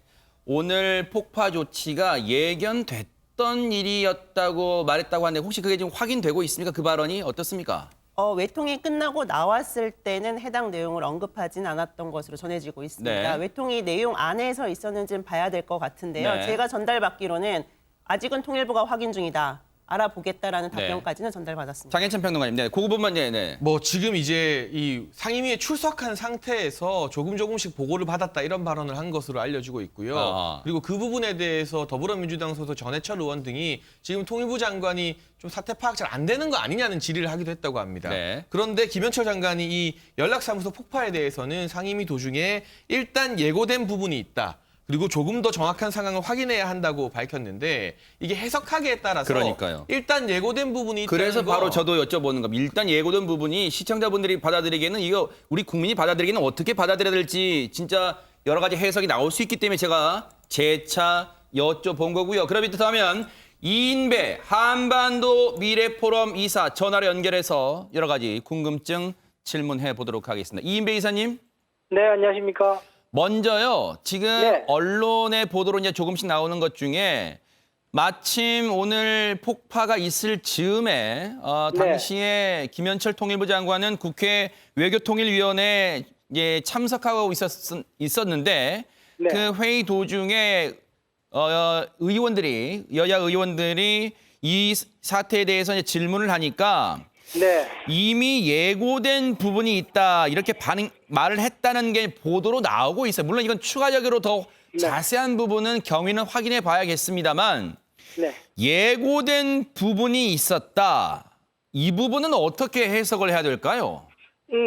오늘 폭파 조치가 예견됐던 일이었다고 말했다고 하는데 혹시 그게 지금 확인되고 있습니까? 그 발언이 어떻습니까? 외통이 끝나고 나왔을 때는 해당 내용을 언급하진 않았던 것으로 전해지고 있습니다. 네. 외통이 내용 안에서 있었는지는 봐야 될 것 같은데요. 네. 제가 전달받기로는 아직은 통일부가 확인 중이다. 알아보겠다라는 네. 답변까지는 전달받았습니다. 장혜찬 평론가님, 네, 그 부분만 네. 뭐 지금 이제 이 상임위에 출석한 상태에서 조금씩 보고를 받았다 이런 발언을 한 것으로 알려지고 있고요. 아하. 그리고 그 부분에 대해서 더불어민주당 소속 전해철 의원 등이 지금 통일부 장관이 좀 사태 파악 잘 안 되는 거 아니냐는 질의를 하기도 했다고 합니다. 네. 그런데 김현철 장관이 이 연락사무소 폭파에 대해서는 상임위 도중에 일단 예고된 부분이 있다. 그리고 조금 더 정확한 상황을 확인해야 한다고 밝혔는데 이게 해석하기에 따라서 그러니까요. 일단 예고된 부분이 있다는 그래서 거 바로 저도 여쭤보는 겁니다. 일단 예고된 부분이 시청자분들이 받아들이기에는 이거 우리 국민이 받아들이기는 어떻게 받아들여야 될지 진짜 여러 가지 해석이 나올 수 있기 때문에 제가 재차 여쭤본 거고요. 그럼 이렇다면 이인배 한반도 미래포럼 이사 전화로 연결해서 여러 가지 궁금증 질문해 보도록 하겠습니다. 이인배 이사님. 네, 안녕하십니까. 먼저요. 지금 네. 언론의 보도로 이제 조금씩 나오는 것 중에 마침 오늘 폭파가 있을 즈음에 당시에 김현철 통일부 장관은 국회 외교통일위원회에 참석하고 있었는데 네. 그 회의 도중에 여야 의원들이 이 사태에 대해서 이제 질문을 하니까 네. 이미 예고된 부분이 있다 이렇게 말을 했다는 게 보도로 나오고 있어요. 물론 이건 추가적으로 더 자세한 부분은 경위는 확인해 봐야겠습니다만 네. 예고된 부분이 있었다. 이 부분은 어떻게 해석을 해야 될까요?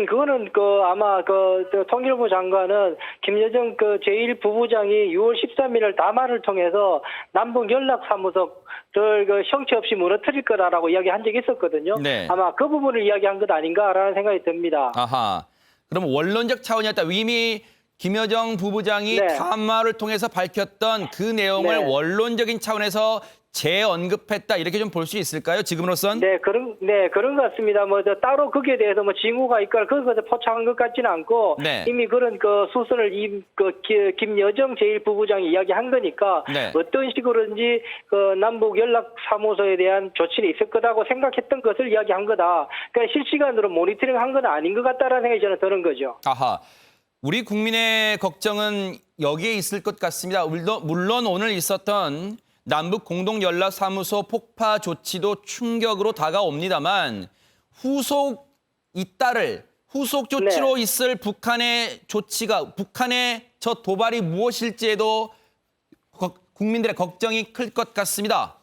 그거는 아마 통일부 장관은 김여정 제1부부장이 6월 13일 담화를 통해서 남북 연락사무소를 형체 없이 무너뜨릴 거라고 이야기한 적이 있었거든요. 네. 아마 그 부분을 이야기한 것 아닌가라는 생각이 듭니다. 아하. 그럼 원론적 차원이었다. 이미 김여정 부부장이 네. 담화를 통해서 밝혔던 그 내용을 네. 원론적인 차원에서 재언급했다 이렇게 좀 볼 수 있을까요? 지금으로선? 네, 그런 것 같습니다. 따로 거기에 대해서 징후가 있거나 그것을 포착한 것 같지는 않고 네. 이미 그런 수순을 김여정 제1부부장이 이야기한 거니까 네. 어떤 식으로든지 남북 연락사무소에 대한 조치는 있을 거다고 생각했던 것을 이야기한 거다. 그러니까 실시간으로 모니터링 한 건 아닌 것 같다라는 생각이 저는 드는 거죠. 아하. 우리 국민의 걱정은 여기에 있을 것 같습니다. 물론 오늘 있었던 남북 공동연락사무소 폭파 조치도 충격으로 다가옵니다만 후속 조치로 네. 있을 북한의 저 도발이 무엇일지에도 국민들의 걱정이 클 것 같습니다.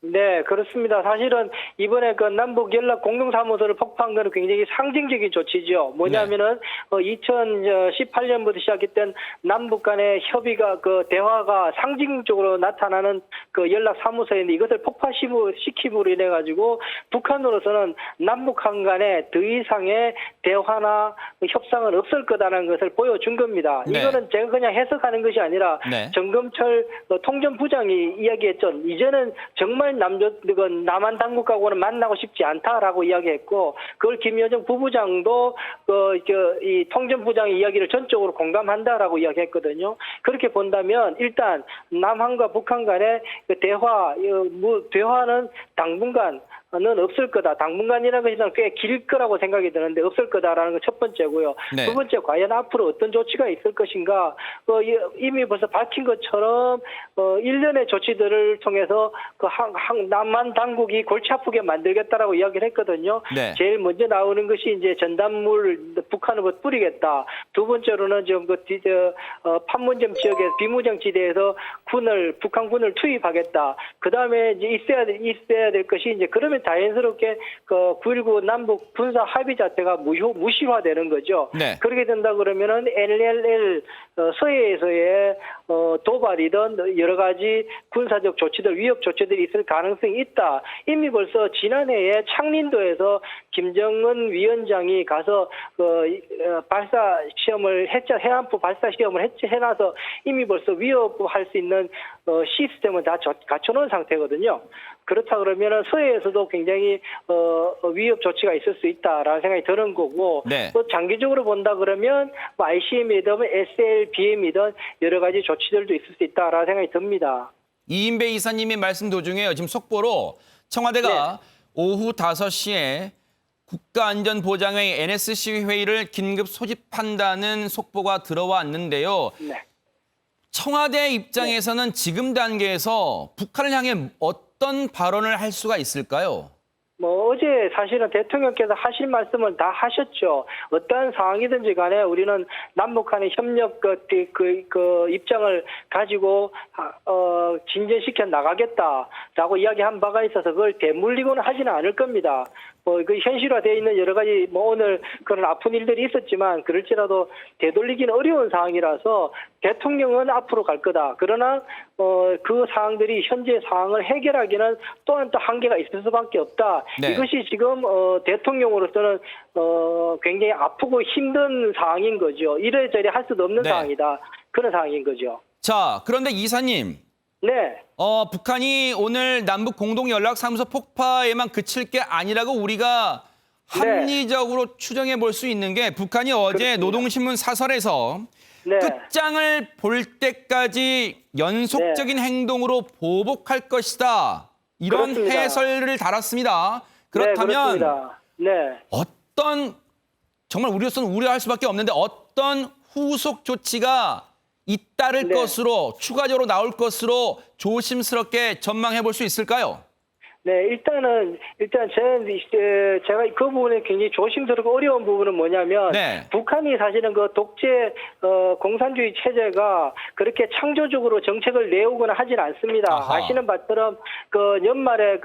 네, 그렇습니다. 사실은 이번에 남북 연락 공동사무소를 폭파한 것은 굉장히 상징적인 조치죠. 뭐냐면은 2018년부터 시작했던 남북 간의 협의가 대화가 상징적으로 나타나는 연락사무소인데 이것을 폭파시킴으로 인해 가지고 북한으로서는 남북한 간에 더 이상의 대화나 협상은 없을 거다라는 것을 보여준 겁니다. 네. 이거는 제가 그냥 해석하는 것이 아니라 네. 정검철 통전부장이 이야기했죠. 이제는 정말 남한 당국하고는 만나고 싶지 않다라고 이야기했고, 그걸 김여정 부부장도 이 통전부장의 이야기를 전적으로 공감한다라고 이야기했거든요. 그렇게 본다면 일단 남한과 북한 간의 대화는 당분간 는 없을 거다. 당분간이라는 것이 꽤 길 거라고 생각이 드는데 없을 거다라는 건 첫 번째고요. 네. 두 번째, 과연 앞으로 어떤 조치가 있을 것인가. 이미 벌써 밝힌 것처럼 일련의 조치들을 통해서 남한 당국이 골치 아프게 만들겠다라고 이야기를 했거든요. 네. 제일 먼저 나오는 것이 이제 전단물 북한으로 뿌리겠다. 두 번째로는 지금 판문점 지역에 비무장지대에서 북한 군을 투입하겠다. 그 다음에 이제 있어야 될 것이 이제 그러면 자연스럽게 9.19 남북 군사 합의 자체가 무시화되는 거죠. 네. 그렇게 된다 그러면은 NLL 서해에서의 도발이든 여러 가지 군사적 조치들, 위협 조치들이 있을 가능성이 있다. 이미 벌써 지난해에 창린도에서 김정은 위원장이 가서 발사 시험을 해안포 발사 시험을 해놔서 이미 벌써 위협할 수 있는 시스템은 다 갖춰놓은 상태거든요. 그렇다 그러면은 서해에서도 굉장히 위협 조치가 있을 수 있다라는 생각이 드는 거고, 네. 또 장기적으로 본다 그러면 ICM이든 SLBM이든 여러 가지 조치들도 있을 수 있다라는 생각이 듭니다. 이인배 이사님의 말씀 도중에요. 지금 속보로 청와대가 네. 오후 5시에 국가안전보장회의 NSC 회의를 긴급 소집한다는 속보가 들어왔는데요. 네. 청와대 입장에서는 지금 단계에서 북한을 향해 어떤 발언을 할 수가 있을까요? 어제 사실은 대통령께서 하실 말씀은 다 하셨죠. 어떠한 상황이든지 간에 우리는 남북 간의 협력 입장을 가지고 진전시켜 나가겠다라고 이야기한 바가 있어서 그걸 대물리고는 하지는 않을 겁니다. 현실화되어 있는 여러 가지 오늘 그런 아픈 일들이 있었지만 그럴지라도 되돌리기는 어려운 상황이라서 대통령은 앞으로 갈 거다. 그러나 그 상황들이 현재 상황을 해결하기는 또한 또 한계가 있을 수밖에 없다. 네. 이것이 지금 대통령으로서는 굉장히 아프고 힘든 상황인 거죠. 이래저래 할 수도 없는 네. 상황이다. 그런 상황인 거죠. 자, 그런데 이사님. 네. 북한이 오늘 남북 공동연락사무소 폭파에만 그칠 게 아니라고 우리가 네. 합리적으로 추정해 볼 수 있는 게 북한이 어제 그렇습니다. 노동신문 사설에서 네. 끝장을 볼 때까지 연속적인 행동으로 보복할 것이다. 이런 그렇습니다. 해설을 달았습니다. 그렇다면 네, 그렇습니다. 네. 어떤 정말 우리로서는 우려할 수밖에 없는데 어떤 후속 조치가 잇따를 네. 것으로 추가적으로 나올 것으로 조심스럽게 전망해 볼 수 있을까요? 네, 일단 제가 그 부분에 굉장히 조심스럽고 어려운 부분은 뭐냐면 네. 북한이 사실은 독재 공산주의 체제가 그렇게 창조적으로 정책을 내오거나 하진 않습니다. 아하. 아시는 바처럼 연말에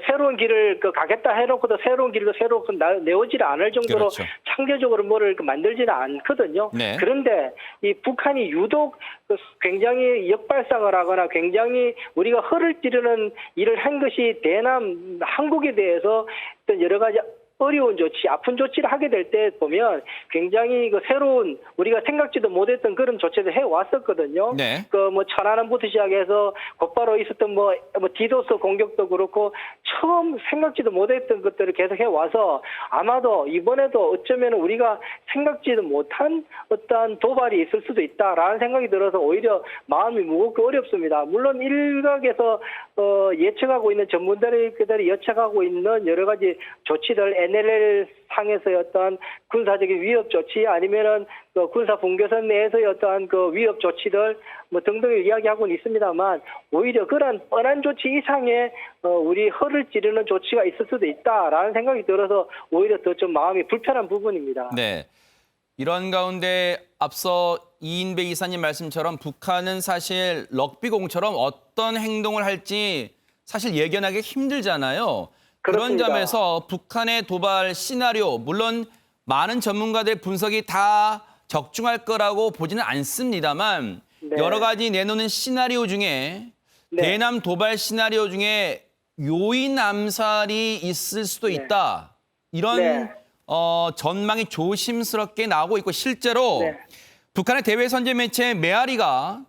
새로운 길을 가겠다 해놓고도 새로운 길도 새로 내오질 않을 정도로 그렇죠. 창조적으로 뭐를 만들지는 않거든요. 네. 그런데 이 북한이 유독 굉장히 역발상을 하거나 굉장히 우리가 허를 찌르는 일을 한 것이 한국에 대해서 어떤 여러 가지 어려운 조치, 아픈 조치를 하게 될 때 보면 굉장히 그 새로운 우리가 생각지도 못했던 그런 조치를 해 왔었거든요. 네. 그 뭐 천안함부터 시작해서 곧바로 있었던 뭐 디도스 공격도 그렇고 처음 생각지도 못했던 것들을 계속 해 와서 아마도 이번에도 어쩌면 우리가 생각지도 못한 어떠한 도발이 있을 수도 있다라는 생각이 들어서 오히려 마음이 무겁고 어렵습니다. 물론 일각에서 예측하고 있는 전문가들이 예측하고 있는 여러 가지 조치들 NLL 상에서의 어떠한 군사적인 위협 조치 아니면은 그 군사 분계선 내에서의 어떠한 그 위협 조치들 뭐 등등을 이야기하고는 있습니다만 오히려 그런 뻔한 조치 이상의 우리 허를 찌르는 조치가 있을 수도 있다라는 생각이 들어서 오히려 더 좀 마음이 불편한 부분입니다. 네. 이런 가운데 앞서 이인배 이사님 말씀처럼 북한은 사실 럭비공처럼 어떤 행동을 할지 사실 예견하기 힘들잖아요. 그런 그렇습니다. 점에서 북한의 도발 시나리오, 물론 많은 전문가들의 분석이 다 적중할 거라고 보지는 않습니다만 네. 여러 가지 내놓는 시나리오 중에 네. 대남 도발 시나리오 중에 요인 암살이 있을 수도 있다. 이런 네. 전망이 조심스럽게 나오고 있고 실제로 네. 북한의 대외 선제 매체 메아리가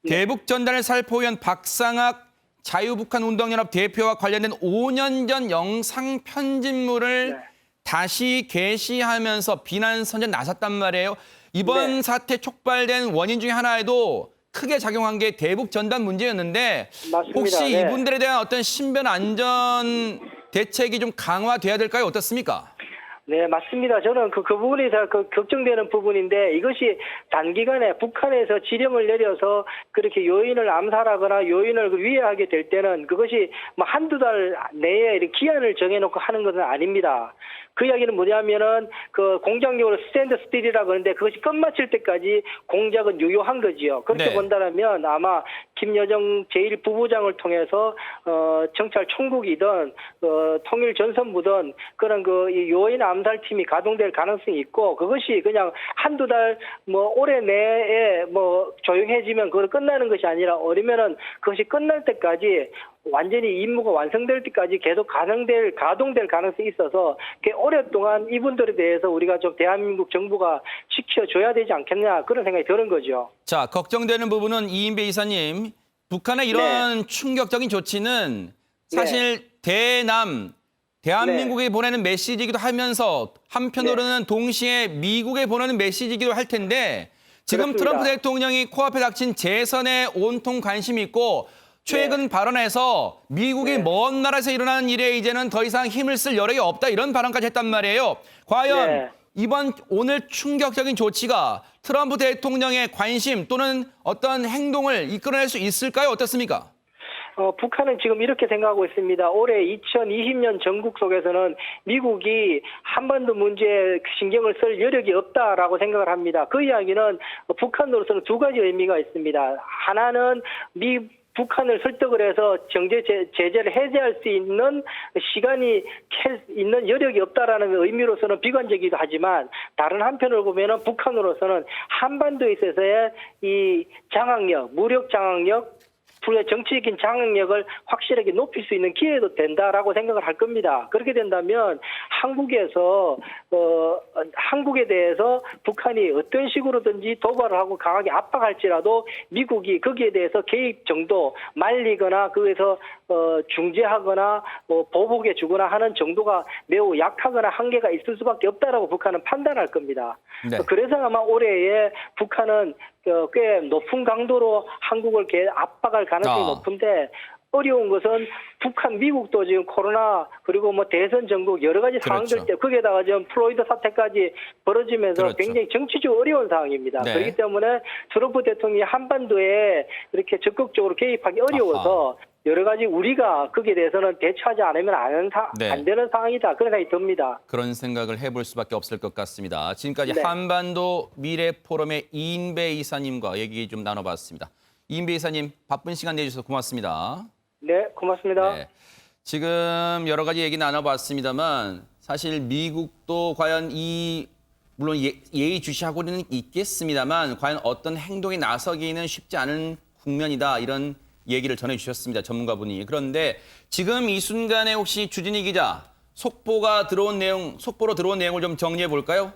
대북 전단을 살포한 박상학 자유북한운동연합 대표와 관련된 5년 전 영상 편집물을 네. 다시 게시하면서 비난 선전에 나섰단 말이에요. 이번 네. 사태 촉발된 원인 중에 하나에도 크게 작용한 게 대북 전단 문제였는데 맞습니다. 혹시 네. 이분들에 대한 어떤 신변 안전 대책이 좀 강화돼야 될까요? 어떻습니까? 네, 맞습니다. 저는 그 부분이 다 걱정되는 부분인데 이것이 단기간에 북한에서 지령을 내려서 그렇게 요인을 암살하거나 요인을 위해하게 될 때는 그것이 뭐 한두 달 내에 이렇게 기한을 정해놓고 하는 것은 아닙니다. 그 이야기는 뭐냐면은 그 공장용으로 스탠드 스틸이라고 하는데 그것이 끝마칠 때까지 공작은 유효한 거지요. 그렇게 네. 본다면 아마 김여정 제1부부장을 통해서 정찰 총국이든 통일전선부든 그런 그 요인 암살팀이 가동될 가능성이 있고 그것이 그냥 한두 달 뭐 올해 내에 뭐 조용해지면 그걸 끝나는 것이 아니라 어리면은 그것이 끝날 때까지 완전히 임무가 완성될 때까지 계속 가동될 가능성이 있어서 꽤 오랫동안 이분들에 대해서 우리가 좀 대한민국 정부가 지켜줘야 되지 않겠냐 그런 생각이 드는 거죠. 자, 걱정되는 부분은 이인배 이사님, 북한의 이런 충격적인 조치는 사실 대한민국에 보내는 메시지이기도 하면서 한편으로는 동시에 미국에 보내는 메시지이기도 할 텐데 지금 그렇습니다. 트럼프 대통령이 코앞에 닥친 재선에 온통 관심이 있고 최근 발언에서 미국이 먼 나라에서 일어나는 일에 이제는 더 이상 힘을 쓸 여력이 없다 이런 발언까지 했단 말이에요. 과연 네. 오늘 충격적인 조치가 트럼프 대통령의 관심 또는 어떤 행동을 이끌어낼 수 있을까요? 어떻습니까? 북한은 지금 이렇게 생각하고 있습니다. 올해 2020년 전국 속에서는 미국이 한반도 문제에 신경을 쓸 여력이 없다라고 생각을 합니다. 그 이야기는 북한으로서는 두 가지 의미가 있습니다. 하나는 북한을 설득을 해서 제재를 해제할 수 있는 시간이 있는 여력이 없다라는 의미로서는 비관적이기도 하지만 다른 한편으로 보면은 북한으로서는 한반도에 있어서의 이 장악력, 무력 장악력, 정치적인 장악력을 확실하게 높일 수 있는 기회도 된다라고 생각을 할 겁니다. 그렇게 된다면 한국에 대해서 북한이 어떤 식으로든지 도발을 하고 강하게 압박할지라도 미국이 거기에 대해서 개입 정도 말리거나 거기에서 중재하거나 보복해 주거나 하는 정도가 매우 약하거나 한계가 있을 수밖에 없다라고 북한은 판단할 겁니다. 네. 그래서 아마 올해에 북한은 꽤 높은 강도로 한국을 압박할 가능성이 높은데 어려운 것은 북한, 미국도 지금 코로나 그리고 뭐 대선 전국 여러 가지 상황들 때 거기에다가 지금 플로이드 사태까지 벌어지면서 굉장히 정치적으로 어려운 상황입니다. 네. 그렇기 때문에 트럼프 대통령이 한반도에 이렇게 적극적으로 개입하기 어려워서 여러 가지 우리가 거기에 대해서는 대처하지 않으면 안 되는 상황이다. 그런 생각이 듭니다. 그런 생각을 해볼 수밖에 없을 것 같습니다. 지금까지 네. 한반도 미래포럼의 이인배 이사님과 얘기 좀 나눠봤습니다. 이인배 이사님 바쁜 시간 내주셔서 고맙습니다. 네, 고맙습니다. 네. 지금 여러 가지 얘기 나눠봤습니다만 사실 미국도 과연 물론 예의주시하고는 있겠습니다만 과연 어떤 행동에 나서기는 쉽지 않은 국면이다 이런 얘기를 전해주셨습니다. 전문가분이. 그런데 지금 이 순간에 혹시 주진희 기자 속보로 들어온 내용을 좀 정리해 볼까요?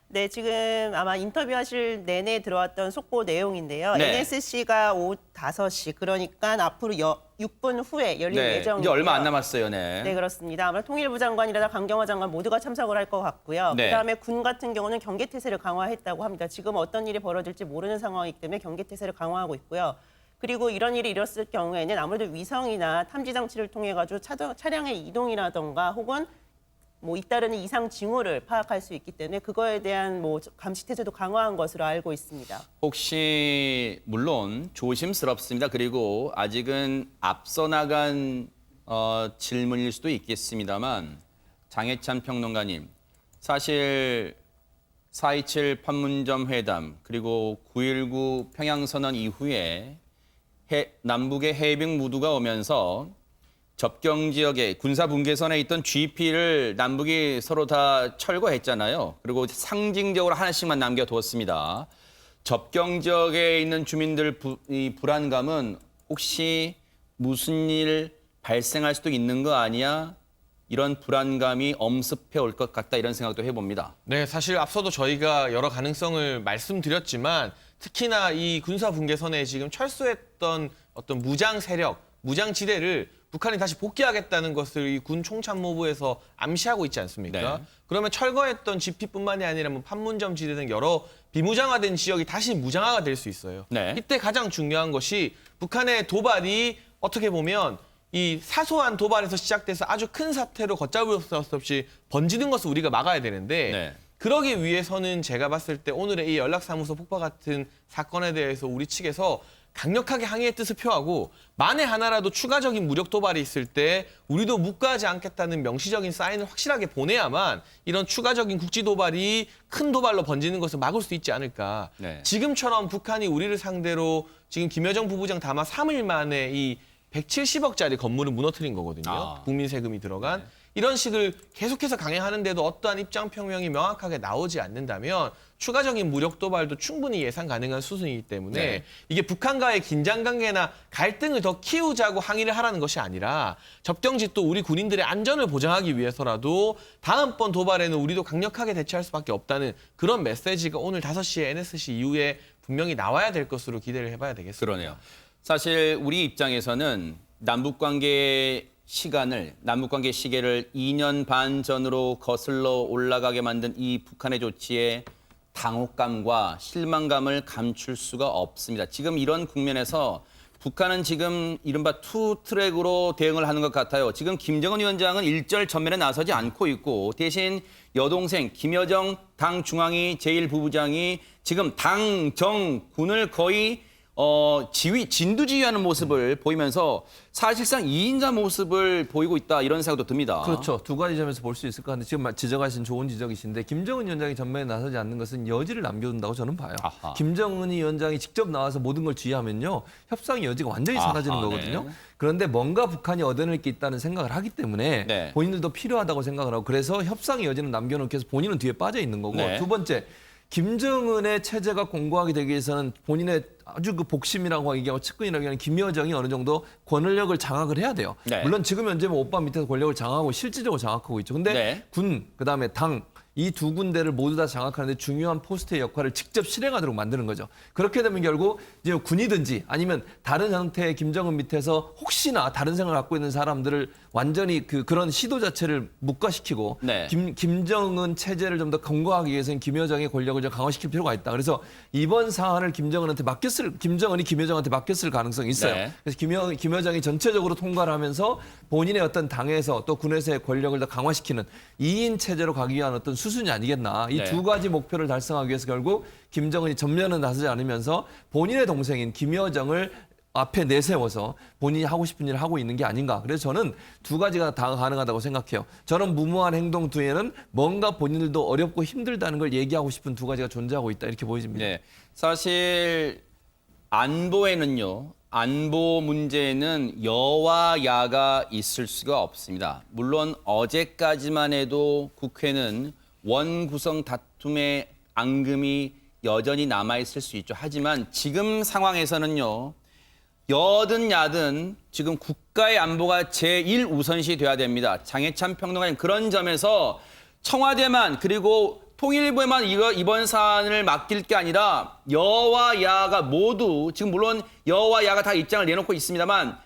네, 지금 아마 인터뷰하실 내내 들어왔던 속보 내용인데요. 네. NSC가 오후 5시, 그러니까 앞으로 6분 후에 열릴 네, 예정이고요. 이제 얼마 안 남았어요. 네. 네, 그렇습니다. 아마 통일부 장관이라다 강경화 장관 모두가 참석을 할 것 같고요. 네. 그다음에 군 같은 경우는 경계태세를 강화했다고 합니다. 지금 어떤 일이 벌어질지 모르는 상황이기 때문에 경계태세를 강화하고 있고요. 그리고 이런 일이 일었을 경우에는 아무래도 위성이나 탐지 장치를 통해 가지고 차량의 이동이라던가 혹은 뭐 잇따르는 이상 징후를 파악할 수 있기 때문에 그거에 대한 뭐 감시 태세도 강화한 것으로 알고 있습니다. 혹시 물론 조심스럽습니다. 그리고 아직은 앞서 나간 질문일 수도 있겠습니다만 장해찬 평론가님, 사실 4.27 판문점 회담 그리고 9.19 평양선언 이후에 남북의 해병 무드가 오면서 접경 지역에 군사 분계선에 있던 GP를 남북이 서로 다 철거했잖아요. 그리고 상징적으로 하나씩만 남겨두었습니다. 접경 지역에 있는 주민들 이 불안감은 혹시 무슨 일 발생할 수도 있는 거 아니야? 이런 불안감이 엄습해 올 것 같다 이런 생각도 해봅니다. 네, 사실 앞서도 저희가 여러 가능성을 말씀드렸지만 특히나 이 군사 분계선에 지금 철수했던 어떤 무장 세력, 무장 지대를 북한이 다시 복귀하겠다는 것을 이 군 총참모부에서 암시하고 있지 않습니까? 네. 그러면 철거했던 GP뿐만이 아니라 뭐 판문점 지대 등 여러 비무장화된 지역이 다시 무장화가 될 수 있어요. 네. 이때 가장 중요한 것이 북한의 도발이 어떻게 보면 이 사소한 도발에서 시작돼서 아주 큰 사태로 걷잡을 수 없이 번지는 것을 우리가 막아야 되는데 네. 그러기 위해서는 제가 봤을 때 오늘의 이 연락사무소 폭파 같은 사건에 대해서 우리 측에서 강력하게 항의의 뜻을 표하고 만에 하나라도 추가적인 무력 도발이 있을 때 우리도 묵과하지 않겠다는 명시적인 사인을 확실하게 보내야만 이런 추가적인 국지 도발이 큰 도발로 번지는 것을 막을 수 있지 않을까. 네. 지금처럼 북한이 우리를 상대로 지금 김여정 부부장 다만 3일 만에 이 170억짜리 건물을 무너뜨린 거거든요. 아. 국민 세금이 들어간. 이런 식을 계속해서 강행하는데도 어떠한 입장 표명이 명확하게 나오지 않는다면 추가적인 무력 도발도 충분히 예상 가능한 수준이기 때문에 네. 이게 북한과의 긴장 관계나 갈등을 더 키우자고 항의를 하라는 것이 아니라 접경지 또 우리 군인들의 안전을 보장하기 위해서라도 다음번 도발에는 우리도 강력하게 대처할 수밖에 없다는 그런 메시지가 오늘 5시에 NSC 이후에 분명히 나와야 될 것으로 기대를 해봐야 되겠습니다. 그러네요. 사실 우리 입장에서는 남북관계 시계를 2년 반 전으로 거슬러 올라가게 만든 이 북한의 조치에 당혹감과 실망감을 감출 수가 없습니다. 지금 이런 국면에서 북한은 지금 이른바 투 트랙으로 대응을 하는 것 같아요. 지금 김정은 위원장은 일절 전면에 나서지 않고 있고 대신 여동생 김여정 당 중앙위 제1부부장이 지금 당, 정, 군을 거의 진두지휘하는 모습을 보이면서 사실상 2인자 모습을 보이고 있다 이런 생각도 듭니다. 그렇죠. 두 가지 점에서 볼 수 있을 것 같은데 지금 지적하신 좋은 지적이신데 김정은 위원장이 전면에 나서지 않는 것은 여지를 남겨둔다고 저는 봐요. 아하. 김정은 위원장이 직접 나와서 모든 걸 지휘하면요. 협상의 여지가 완전히 사라지는 아하, 거거든요. 네. 그런데 뭔가 북한이 얻어낼 게 있다는 생각을 하기 때문에 네. 본인들도 필요하다고 생각을 하고 그래서 협상의 여지는 남겨놓기 위해서 본인은 뒤에 빠져 있는 거고 네. 두 번째 김정은의 체제가 공고하게 되기 위해서는 본인의 아주 그 복심이라고 얘기하고 측근이라고 하는 김여정이 어느 정도 권력을 장악을 해야 돼요. 네. 물론 지금 현재 뭐 오빠 밑에서 권력을 장악하고 실질적으로 장악하고 있죠. 근데 네. 군, 그다음에 당, 이 두 군데를 모두 다 장악하는데 중요한 포스트의 역할을 직접 실행하도록 만드는 거죠. 그렇게 되면 결국 이제 군이든지 아니면 다른 형태의 김정은 밑에서 혹시나 다른 생각을 갖고 있는 사람들을 완전히 그런 시도 자체를 묵과시키고 네. 김정은 체제를 좀 더 건강하기 위해서는 김여정의 권력을 좀 강화시킬 필요가 있다. 그래서 이번 사안을 김정은이 김여정한테 맡겼을 가능성이 있어요. 네. 그래서 김여정이 전체적으로 통과를 하면서 본인의 어떤 당에서 또 군에서의 권력을 더 강화시키는 2인 체제로 가기 위한 어떤 수순이 아니겠나. 이 네. 두 가지 목표를 달성하기 위해서 결국 김정은이 전면에 나서지 않으면서 본인의 동생인 김여정을 앞에 내세워서 본인이 하고 싶은 일을 하고 있는 게 아닌가. 그래서 저는 두 가지가 다 가능하다고 생각해요. 저는 무모한 행동 뒤에는 뭔가 본인들도 어렵고 힘들다는 걸 얘기하고 싶은 두 가지가 존재하고 있다. 이렇게 보여집니다. 네. 사실 안보 문제에는 여와 야가 있을 수가 없습니다. 물론 어제까지만 해도 국회는 원구성 다툼의 앙금이 여전히 남아있을 수 있죠. 하지만 지금 상황에서는요. 여든 야든 지금 국가의 안보가 제1우선시 돼야 됩니다. 장해찬 평론가님 그런 점에서 청와대만 그리고 통일부에만 이번 사안을 맡길 게 아니라 여와 야가 모두 지금 물론 여와 야가 다 입장을 내놓고 있습니다만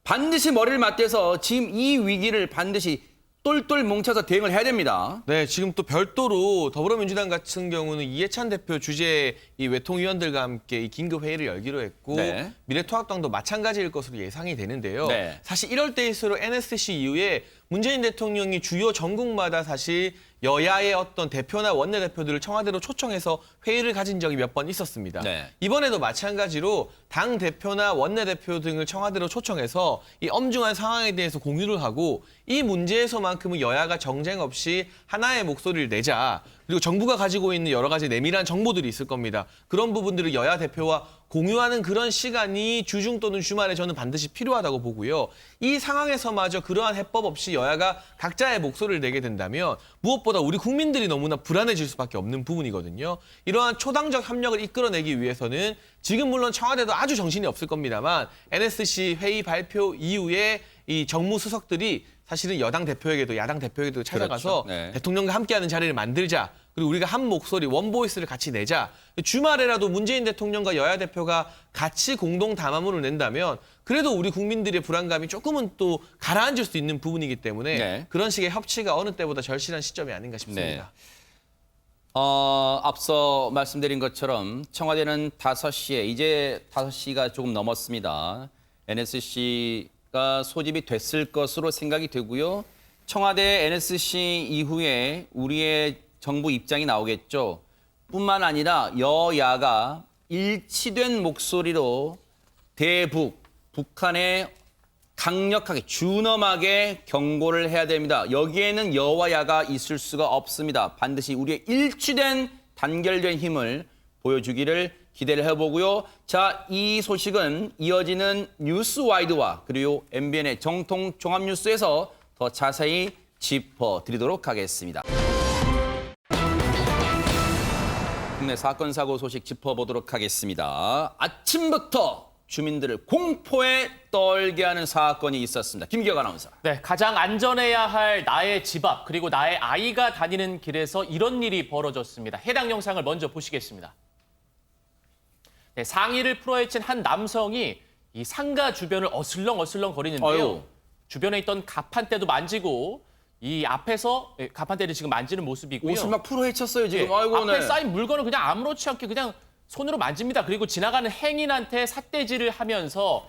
반드시 머리를 맞대서 지금 이 위기를 반드시 똘똘 뭉쳐서 대응을 해야 됩니다. 네, 지금 또 별도로 더불어민주당 같은 경우는 이해찬 대표 주재 이 외통위원들과 함께 이 긴급 회의를 열기로 했고 네. 미래통합당도 마찬가지일 것으로 예상이 되는데요. 네. 사실 이럴 때일수록 NSC 이후에 문재인 대통령이 주요 전국마다 사실 여야의 어떤 대표나 원내대표들을 청와대로 초청해서 회의를 가진 적이 몇 번 있었습니다. 네. 이번에도 마찬가지로 당 대표나 원내대표 등을 청와대로 초청해서 이 엄중한 상황에 대해서 공유를 하고 이 문제에서만큼은 여야가 정쟁 없이 하나의 목소리를 내자. 그리고 정부가 가지고 있는 여러 가지 내밀한 정보들이 있을 겁니다. 그런 부분들을 여야 대표와 공유하는 그런 시간이 주중 또는 주말에 저는 반드시 필요하다고 보고요. 이 상황에서마저 그러한 해법 없이 여야가 각자의 목소리를 내게 된다면 무엇보다 우리 국민들이 너무나 불안해질 수밖에 없는 부분이거든요. 이러한 초당적 협력을 이끌어내기 위해서는 지금 물론 청와대도 아주 정신이 없을 겁니다만 NSC 회의 발표 이후에 이 정무수석들이 사실은 여당 대표에게도 야당 대표에게도 찾아가서 그렇죠. 네. 대통령과 함께하는 자리를 만들자. 그리고 우리가 한 목소리, 원보이스를 같이 내자. 주말에라도 문재인 대통령과 여야 대표가 같이 공동 담화문을 낸다면 그래도 우리 국민들의 불안감이 조금은 또 가라앉을 수 있는 부분이기 때문에 네. 그런 식의 협치가 어느 때보다 절실한 시점이 아닌가 싶습니다. 앞서 말씀드린 것처럼 청와대는 5시에 이제 5시가 조금 넘었습니다. NSC가 소집이 됐을 것으로 생각이 되고요. 청와대 NSC 이후에 우리의 정부 입장이 나오겠죠. 뿐만 아니라 여야가 일치된 목소리로 대북, 북한에 강력하게 준엄하게 경고를 해야 됩니다. 여기에는 여와 야가 있을 수가 없습니다. 반드시 우리의 일치된 단결된 힘을 보여주기를 기대를 해보고요. 자, 이 소식은 이어지는 뉴스와이드와 그리고 MBN의 정통 종합뉴스에서 더 자세히 짚어드리도록 하겠습니다. 국내 사건 사고 소식 짚어보도록 하겠습니다. 아침부터 주민들을 공포에 떨게 하는 사건이 있었습니다. 김기혁 아나운서. 네, 가장 안전해야 할 나의 집 앞 그리고 나의 아이가 다니는 길에서 이런 일이 벌어졌습니다. 해당 영상을 먼저 보시겠습니다. 네, 상의를 풀어헤친 한 남성이 이 상가 주변을 어슬렁 거리는데요. 아유. 주변에 있던 가판대도 만지고 이 앞에서 가판대를 지금 만지는 모습이고요. 옷을 막 풀어 헤쳤어요, 지금. 예, 아이고, 앞에 네. 쌓인 물건을 그냥 아무렇지 않게 그냥 손으로 만집니다. 그리고 지나가는 행인한테 삿대질을 하면서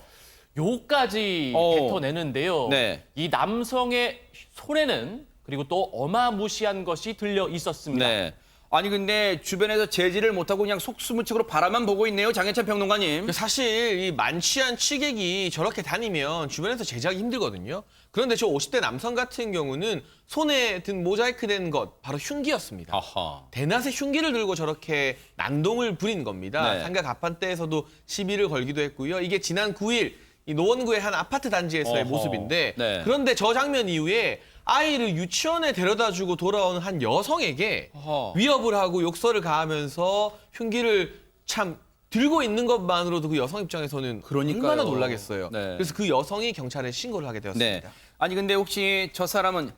욕까지 뱉어내는데요. 네. 이 남성의 손에는 그리고 또 어마무시한 것이 들려 있었습니다. 네. 아니 근데 주변에서 제지를 못하고 그냥 속수무책으로 바라만 보고 있네요. 장해찬 평론가님. 사실 이 만취한 취객이 저렇게 다니면 주변에서 제지하기 힘들거든요. 그런데 저 50대 남성 같은 경우는 손에 든 모자이크된 것 바로 흉기였습니다. 아하. 대낮에 흉기를 들고 저렇게 난동을 부린 겁니다. 네. 상가 가판대에서도 시비를 걸기도 했고요. 이게 지난 9일 이 노원구의 한 아파트 단지에서의 어허. 모습인데 네. 그런데 저 장면 이후에 아이를 유치원에 데려다주고 돌아오는 한 여성에게 어허. 위협을 하고 욕설을 가하면서 흉기를 참 들고 있는 것만으로도 그 여성 입장에서는 그러니까요. 얼마나 놀라겠어요. 네. 그래서 그 여성이 경찰에 신고를 하게 네. 되었습니다. 아니 근데 혹시 저 사람은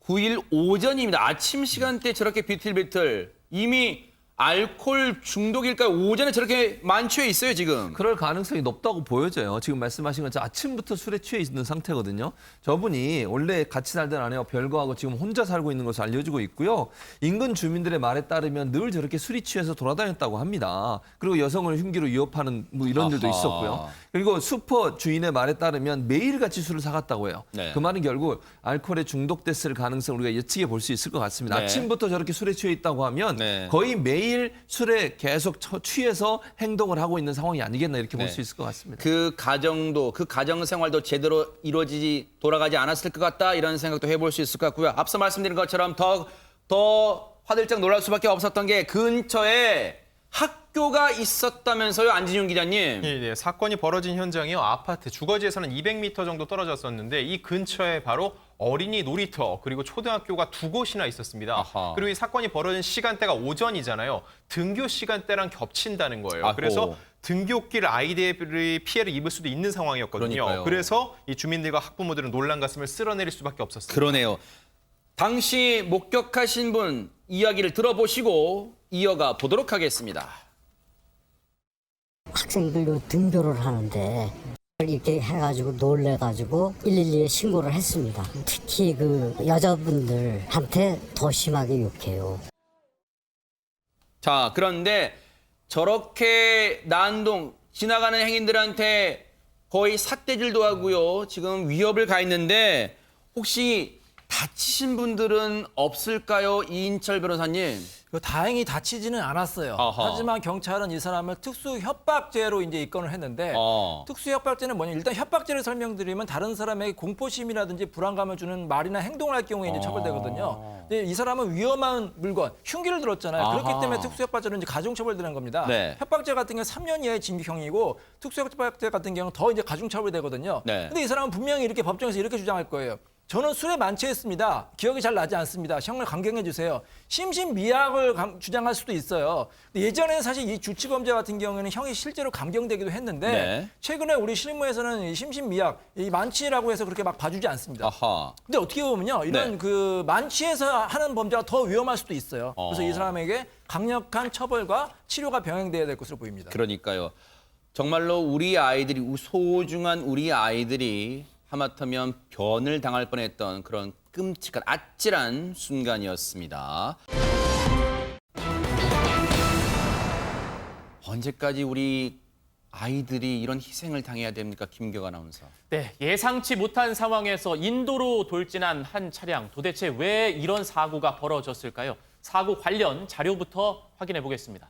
9일 오전입니다. 아침 시간대 저렇게 비틀비틀 이미 알코올 중독일까요? 오전에 저렇게 만취해 있어요, 지금. 그럴 가능성이 높다고 보여져요. 지금 말씀하신 것처럼 아침부터 술에 취해 있는 상태거든요. 저분이 원래 같이 살던 아내와 별거하고 지금 혼자 살고 있는 것으로 알려지고 있고요. 인근 주민들의 말에 따르면 늘 저렇게 술이 취해서 돌아다녔다고 합니다. 그리고 여성을 흉기로 위협하는 뭐 이런 일도 아하. 있었고요. 그리고 슈퍼 주인의 말에 따르면 매일같이 술을 사갔다고 해요. 네. 그 말은 결국 알코올에 중독됐을 가능성을 우리가 예측해 볼 수 있을 것 같습니다. 네. 아침부터 저렇게 술에 취해 있다고 하면 네. 거의 매일 술에 계속 취해서 행동을 하고 있는 상황이 아니겠나 이렇게 볼 네. 수 있을 것 같습니다. 그 가정도 그 가정 생활도 제대로 돌아가지 않았을 것 같다 이런 생각도 해볼 수 있을 것 같고요. 앞서 말씀드린 것처럼 더 화들짝 놀랄 수밖에 없었던 게 근처에 학교가 있었다면서요, 안진용 기자님? 네, 사건이 벌어진 현장이요. 아파트 주거지에서는 200m 정도 떨어졌었는데 이 근처에 바로 어린이 놀이터 그리고 초등학교가 두 곳이나 있었습니다. 아하. 그리고 이 사건이 벌어진 시간대가 오전이잖아요. 등교 시간대랑 겹친다는 거예요. 아이고. 그래서 등교길 아이들이 피해를 입을 수도 있는 상황이었거든요. 그러니까요. 그래서 이 주민들과 학부모들은 놀란 가슴을 쓸어내릴 수밖에 없었습니다. 그러네요. 당시 목격하신 분 이야기를 들어보시고 이어가 보도록 하겠습니다. 학생들도 등교를 하는데 이렇게 해가지고 놀래가지고 112에 신고를 했습니다. 특히 그 여자분들한테 더 심하게 욕해요. 자, 그런데 저렇게 난동 지나가는 행인들한테 거의 삿대질도 하고요. 지금 위협을 가했는데 혹시 다치신 분들은 없을까요? 이인철 변호사님. 다행히 다치지는 않았어요. 아하. 하지만 경찰은 이 사람을 특수 협박죄로 이제 입건을 했는데 어. 특수 협박죄는 뭐냐? 일단 협박죄를 설명드리면 다른 사람에게 공포심이라든지 불안감을 주는 말이나 행동을 할 경우에 이제 처벌되거든요. 근데 이 사람은 위험한 물건, 흉기를 들었잖아요. 아하. 그렇기 때문에 특수 협박죄는 이제 가중 처벌되는 겁니다. 네. 협박죄 같은 경우는 3년 이하의 징역형이고 특수 협박죄 같은 경우는 더 이제 가중 처벌되거든요. 네. 근데 이 사람은 분명히 이렇게 법정에서 이렇게 주장할 거예요. 저는 술에 만취했습니다. 기억이 잘 나지 않습니다. 형을 강경해 주세요. 심신미약을 주장할 수도 있어요. 근데 예전에는 사실 이 주치범죄 같은 경우에는 형이 실제로 감경되기도 했는데 네. 최근에 우리 실무에서는 이 심신미약, 이 만취라고 해서 그렇게 막 봐주지 않습니다. 아하. 근데 어떻게 보면요, 이런 네. 그 만취해서 하는 범죄가 더 위험할 수도 있어요. 그래서 어. 이 사람에게 강력한 처벌과 치료가 병행돼야 될 것으로 보입니다. 그러니까요. 정말로 우리 아이들이 소중한 우리 아이들이 하마터면 변을 당할 뻔했던 그런 끔찍한 아찔한 순간이었습니다. 언제까지 우리 아이들이 이런 희생을 당해야 됩니까? 김기혁 아나운서. 네, 예상치 못한 상황에서 인도로 돌진한 한 차량. 도대체 왜 이런 사고가 벌어졌을까요? 사고 관련 자료부터 확인해 보겠습니다.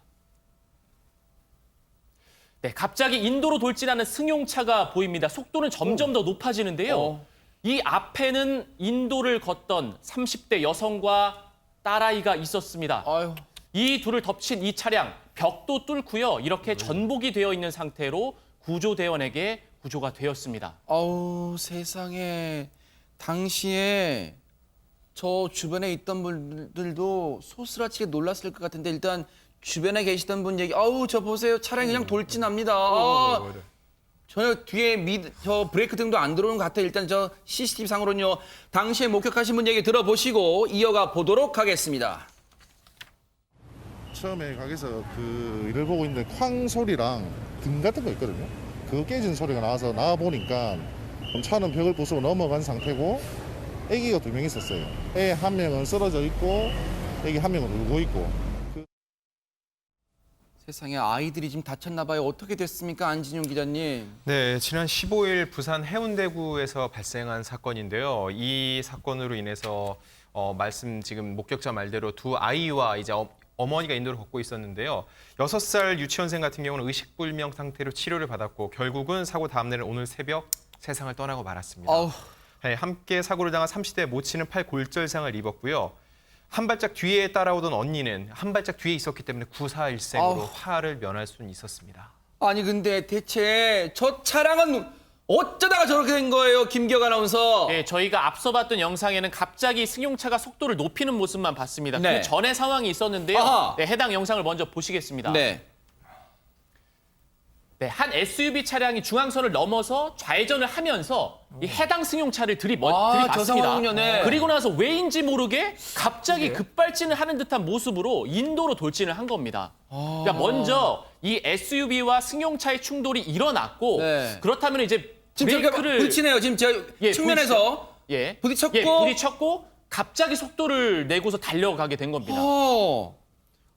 네, 갑자기 인도로 돌진하는 승용차가 보입니다. 속도는 점점 더 높아지는데요. 이 앞에는 인도를 걷던 30대 여성과 딸아이가 있었습니다. 아유. 이 둘을 덮친 이 차량, 벽도 뚫고요. 이렇게 전복이 되어 있는 상태로 구조대원에게 구조가 되었습니다. 아우, 세상에. 당시에 저 주변에 있던 분들도 소스라치게 놀랐을 것 같은데 일단 주변에 계시던 분 얘기, 아우, 저 보세요. 차량이 그냥 돌진합니다. 아, 전혀 뒤에 저 브레이크 등도 안 들어오는 것 같아요. 일단 저 CCTV 상으로는요. 당시에 목격하신 분 얘기 들어보시고 이어가 보도록 하겠습니다. 처음에 가게에서 그 일을 보고 있는 쾅 소리랑 등 같은 거 있거든요. 그거 깨진 소리가 나와 보니까 차는 벽을 부수고 넘어간 상태고 애기가 2명 있었어요. 애 1명은 쓰러져 있고 애기 1명은 울고 있고. 세상에 아이들이 지금 다쳤나 봐요. 어떻게 됐습니까? 안진용 기자님. 네, 지난 15일 부산 해운대구에서 발생한 사건인데요. 이 사건으로 인해서 말씀 지금 목격자 말대로 두 아이와 이제 어머니가 인도를 걷고 있었는데요. 6살 유치원생 같은 경우는 의식불명 상태로 치료를 받았고 결국은 사고 다음 날 오늘 새벽 세상을 떠나고 말았습니다. 아우. 네, 함께 사고를 당한 30대 모친은 팔 골절상을 입었고요. 한 발짝 뒤에 따라오던 언니는 한 발짝 뒤에 있었기 때문에 구사일생으로 아우. 화를 면할 수는 있었습니다. 아니 근데 대체 저 차량은 어쩌다가 저렇게 된 거예요, 김기혁 아나운서? 네, 저희가 앞서 봤던 영상에는 갑자기 승용차가 속도를 높이는 모습만 봤습니다. 네. 그 전에 상황이 있었는데요. 아하. 네, 해당 영상을 먼저 보시겠습니다. 네. 네, 한 SUV 차량이 중앙선을 넘어서 좌회전을 하면서 이 해당 승용차를 저 들이받습니다. 상황은요, 네. 그리고 나서 왜인지 모르게 갑자기 급발진을 하는 듯한 모습으로 인도로 돌진을 한 겁니다. 그러니까 먼저 이 SUV와 승용차의 충돌이 일어났고 네. 그렇다면 이제 지금 저렇게 브레이크를 부딪히네요. 지금 제가 예, 측면에서 예, 부딪혔고. 예, 부딪혔고 갑자기 속도를 내고서 달려가게 된 겁니다.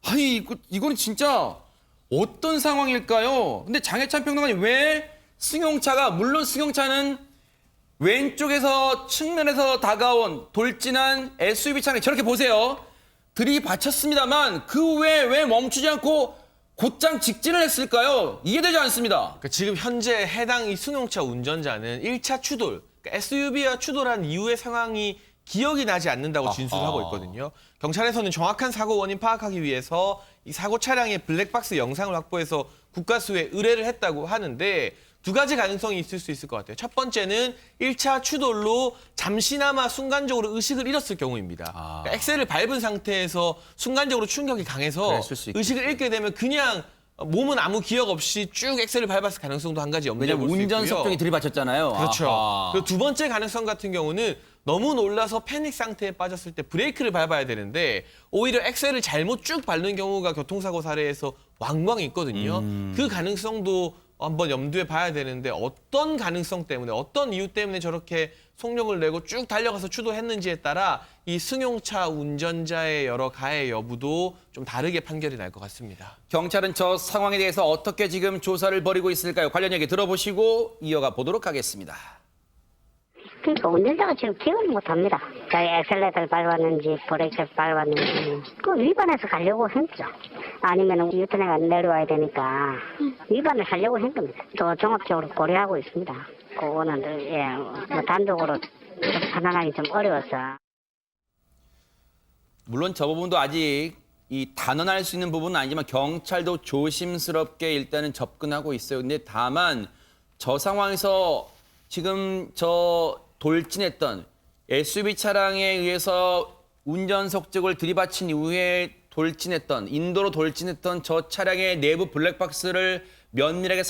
아니 이거는 진짜 어떤 상황일까요? 근데 장해찬 평론가님 왜 승용차가 물론 승용차는 왼쪽에서 측면에서 다가온 돌진한 SUV 차량이 저렇게 보세요. 들이받쳤습니다만 그 후에 왜 멈추지 않고 곧장 직진을 했을까요? 이해되지 않습니다. 그러니까 지금 현재 해당 이 승용차 운전자는 1차 추돌, 그러니까 SUV와 추돌한 이후의 상황이 기억이 나지 않는다고 진술을 하고 있거든요. 경찰에서는 정확한 사고 원인 파악하기 위해서 이 사고 차량의 블랙박스 영상을 확보해서 국가수에 의뢰를 했다고 하는데 두 가지 가능성이 있을 수 있을 것 같아요. 첫 번째는 1차 추돌로 잠시나마 순간적으로 의식을 잃었을 경우입니다. 그러니까 엑셀을 밟은 상태에서 순간적으로 충격이 강해서 그랬을 수 있겠죠. 의식을 잃게 되면 그냥 몸은 아무 기억 없이 쭉 엑셀을 밟았을 가능성도 한 가지 염두에 왜냐면 볼 수 있고요. 운전 속도이 들이받쳤잖아요. 그렇죠. 아하. 그리고 두 번째 가능성 같은 경우는 너무 놀라서 패닉 상태에 빠졌을 때 브레이크를 밟아야 되는데 오히려 엑셀을 잘못 쭉 밟는 경우가 교통사고 사례에서 왕왕 있거든요. 그 가능성도 한번 염두에 봐야 되는데 어떤 가능성 때문에 어떤 이유 때문에 저렇게 속력을 내고 쭉 달려가서 추돌했는지에 따라 이 승용차 운전자의 여러 가해 여부도 좀 다르게 판결이 날 것 같습니다. 경찰은 저 상황에 대해서 어떻게 지금 조사를 벌이고 있을까요? 관련 얘기 들어보시고 이어가 보도록 하겠습니다. 그러니까 운전자가 지금 기억을 못합니다. 자기 엑셀레이터를 밟았는지 브레이크를 밟았는지 그 위반해서 가려고 했죠. 아니면 유턴해가 내려와야 되니까 위반을 하려고 한 겁니다. 또 종합적으로 고려하고 있습니다. 그거는 뭐 단독으로 좀 판단하기 좀 어려워서. 물론 저 부분도 아직 이 단언할 수 있는 부분은 아니지만 경찰도 조심스럽게 일단은 접근하고 있어요. 근데 다만 저 상황에서 지금 저 돌진했던 SUV 차량에 의해서 운전 속적을 들이받친 이후에 인도로 돌진했던 저 차량의 내부 블랙박스를 면밀하게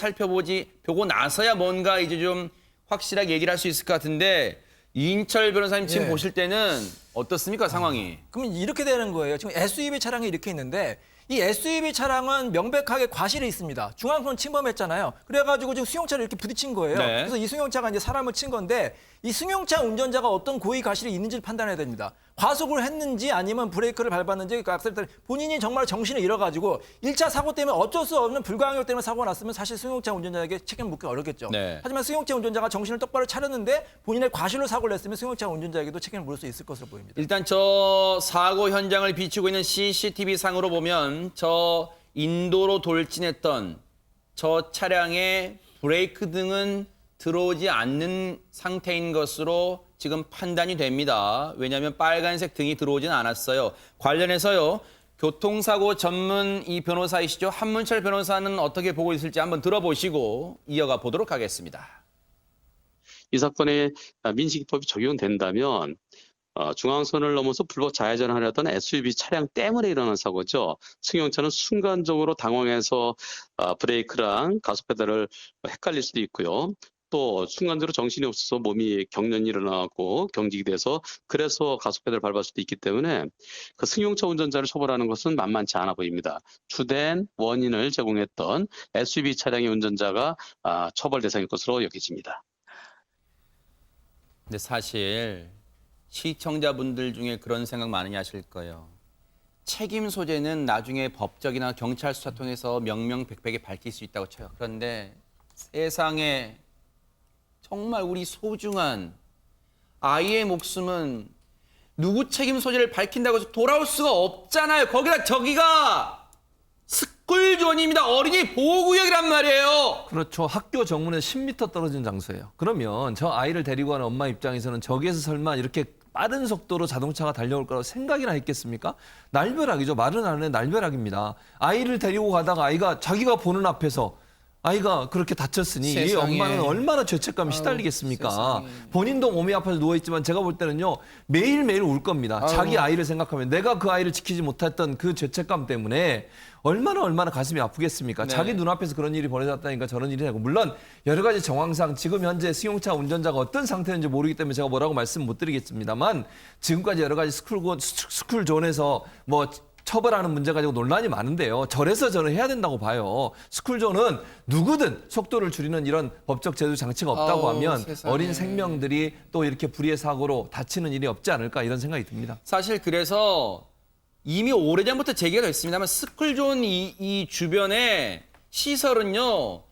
보고 나서야 뭔가 이제 좀 확실하게 얘기를 할 수 있을 것 같은데 이인철 변호사님 지금 예. 보실 때는 어떻습니까, 상황이? 그러면 이렇게 되는 거예요. 지금 SUV 차량이 이렇게 있는데 이 SUV 차량은 명백하게 과실이 있습니다. 중앙선 침범했잖아요. 그래가지고 지금 수용차를 이렇게 부딪힌 거예요. 네. 그래서 이 수용차가 이제 사람을 친 건데 이 수용차 운전자가 어떤 고의 과실이 있는지를 판단해야 됩니다. 과속을 했는지 아니면 브레이크를 밟았는지 악셀레터를 본인이 정말 정신을 잃어가지고 1차 사고 때문에 어쩔 수 없는 불가항력 때문에 사고가 났으면 사실 수용차 운전자에게 책임을 묻기 어렵겠죠. 네. 하지만 수용차 운전자가 정신을 똑바로 차렸는데 본인의 과실로 사고를 냈으면 수용차 운전자에게도 책임을 물을 수 있을 것으로 보입니다. 일단 저 사고 현장을 비추고 있는 CCTV 상으로 보면 저 인도로 돌진했던 저 차량의 브레이크 등은 들어오지 않는 상태인 것으로 지금 판단이 됩니다. 왜냐하면 빨간색 등이 들어오지는 않았어요. 관련해서요. 교통사고 전문 이 변호사이시죠. 한문철 변호사는 어떻게 보고 있을지 한번 들어보시고 이어가 보도록 하겠습니다. 이 사건에 민식이법이 적용된다면 중앙선을 넘어서 불법 좌회전을 하려던 SUV 차량 때문에 일어난 사고죠. 승용차는 순간적으로 당황해서 브레이크랑 가속 페달을 헷갈릴 수도 있고요. 또 순간적으로 정신이 없어서 몸이 경련이 일어나고 경직이 돼서 그래서 가속 페달을 밟을 수도 있기 때문에 그 승용차 운전자를 처벌하는 것은 만만치 않아 보입니다. 주된 원인을 제공했던 SUV 차량의 운전자가 처벌 대상일 것으로 여겨집니다. 근데 사실 시청자분들 중에 그런 생각 많이 하실 거예요. 책임 소재는 나중에 법적이나 경찰 수사 통해서 명명백백히 밝힐 수 있다고 쳐요. 그런데 세상에 정말 우리 소중한 아이의 목숨은 누구 책임 소재를 밝힌다고 해서 돌아올 수가 없잖아요. 거기다 저기가 스쿨존입니다. 어린이 보호구역이란 말이에요. 그렇죠. 학교 정문에서 10m 떨어진 장소예요. 그러면 저 아이를 데리고 가는 엄마 입장에서는 저기에서 설마 이렇게 빠른 속도로 자동차가 달려올 거라고 생각이나 했겠습니까? 날벼락이죠. 말은 안 해 날벼락입니다. 아이를 데리고 가다가 아이가 자기가 보는 앞에서 아이가 그렇게 다쳤으니 이 엄마는 얼마나 죄책감이 시달리겠습니까? 본인도 몸이 아파서 누워있지만 제가 볼 때는요. 매일매일 울 겁니다. 자기 아이를 생각하면 내가 그 아이를 지키지 못했던 그 죄책감 때문에 얼마나 가슴이 아프겠습니까? 네. 자기 눈앞에서 그런 일이 벌어졌다니까 저런 일이 되고 물론 여러 가지 정황상 지금 현재 승용차 운전자가 어떤 상태인지 모르기 때문에 제가 뭐라고 말씀 못 드리겠습니다만 지금까지 여러 가지 스쿨존에서 뭐 처벌하는 문제 가지고 논란이 많은데요. 저래서 저는 해야 된다고 봐요. 스쿨존은 누구든 속도를 줄이는 이런 법적 제도 장치가 없다고 하면 세상에. 어린 생명들이 또 이렇게 불의의 사고로 다치는 일이 없지 않을까 이런 생각이 듭니다. 사실 그래서 이미 오래전부터 제기가 됐습니다만 스쿨존 이 주변에 시설은요.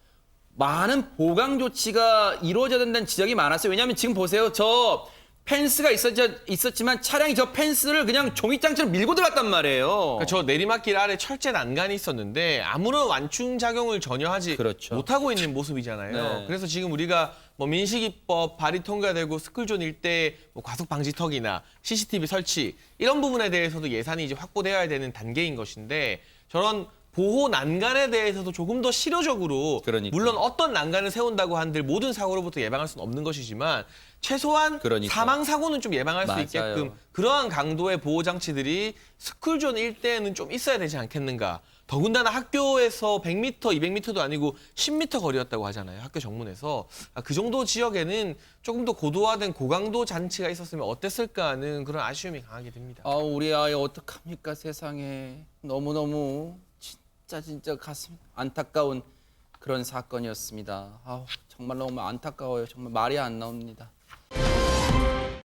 많은 보강 조치가 이루어져야 된다는 지적이 많았어요. 왜냐하면 지금 보세요. 저 펜스가 있었지만 차량이 저 펜스를 그냥 종이장처럼 밀고 들어갔단 말이에요. 그러니까 저 내리막길 아래 철제 난간이 있었는데 아무런 완충 작용을 전혀 하지 그렇죠. 못하고 있는 모습이잖아요. 네. 그래서 지금 우리가 뭐 민식이법 발의 통과되고 스쿨존 일대 뭐 과속 방지턱이나 CCTV 설치 이런 부분에 대해서도 예산이 이제 확보되어야 되는 단계인 것인데 저런 보호 난간에 대해서도 조금 더 실효적으로 그러니까요. 물론 어떤 난간을 세운다고 한들 모든 사고로부터 예방할 수는 없는 것이지만 최소한 그러니까요. 사망 사고는 좀 예방할 수 맞아요. 있게끔 그러한 강도의 보호 장치들이 스쿨존 일대에는 좀 있어야 되지 않겠는가. 더군다나 학교에서 100m, 200m도 아니고 10m 거리였다고 하잖아요. 학교 정문에서. 그 정도 지역에는 조금 더 고도화된 고강도 장치가 있었으면 어땠을까 하는 그런 아쉬움이 강하게 듭니다. 아, 우리 아이 어떡합니까 세상에. 너무너무 진짜 가슴 안타까운 그런 사건이었습니다. 정말 너무 안타까워요. 정말 말이 안 나옵니다.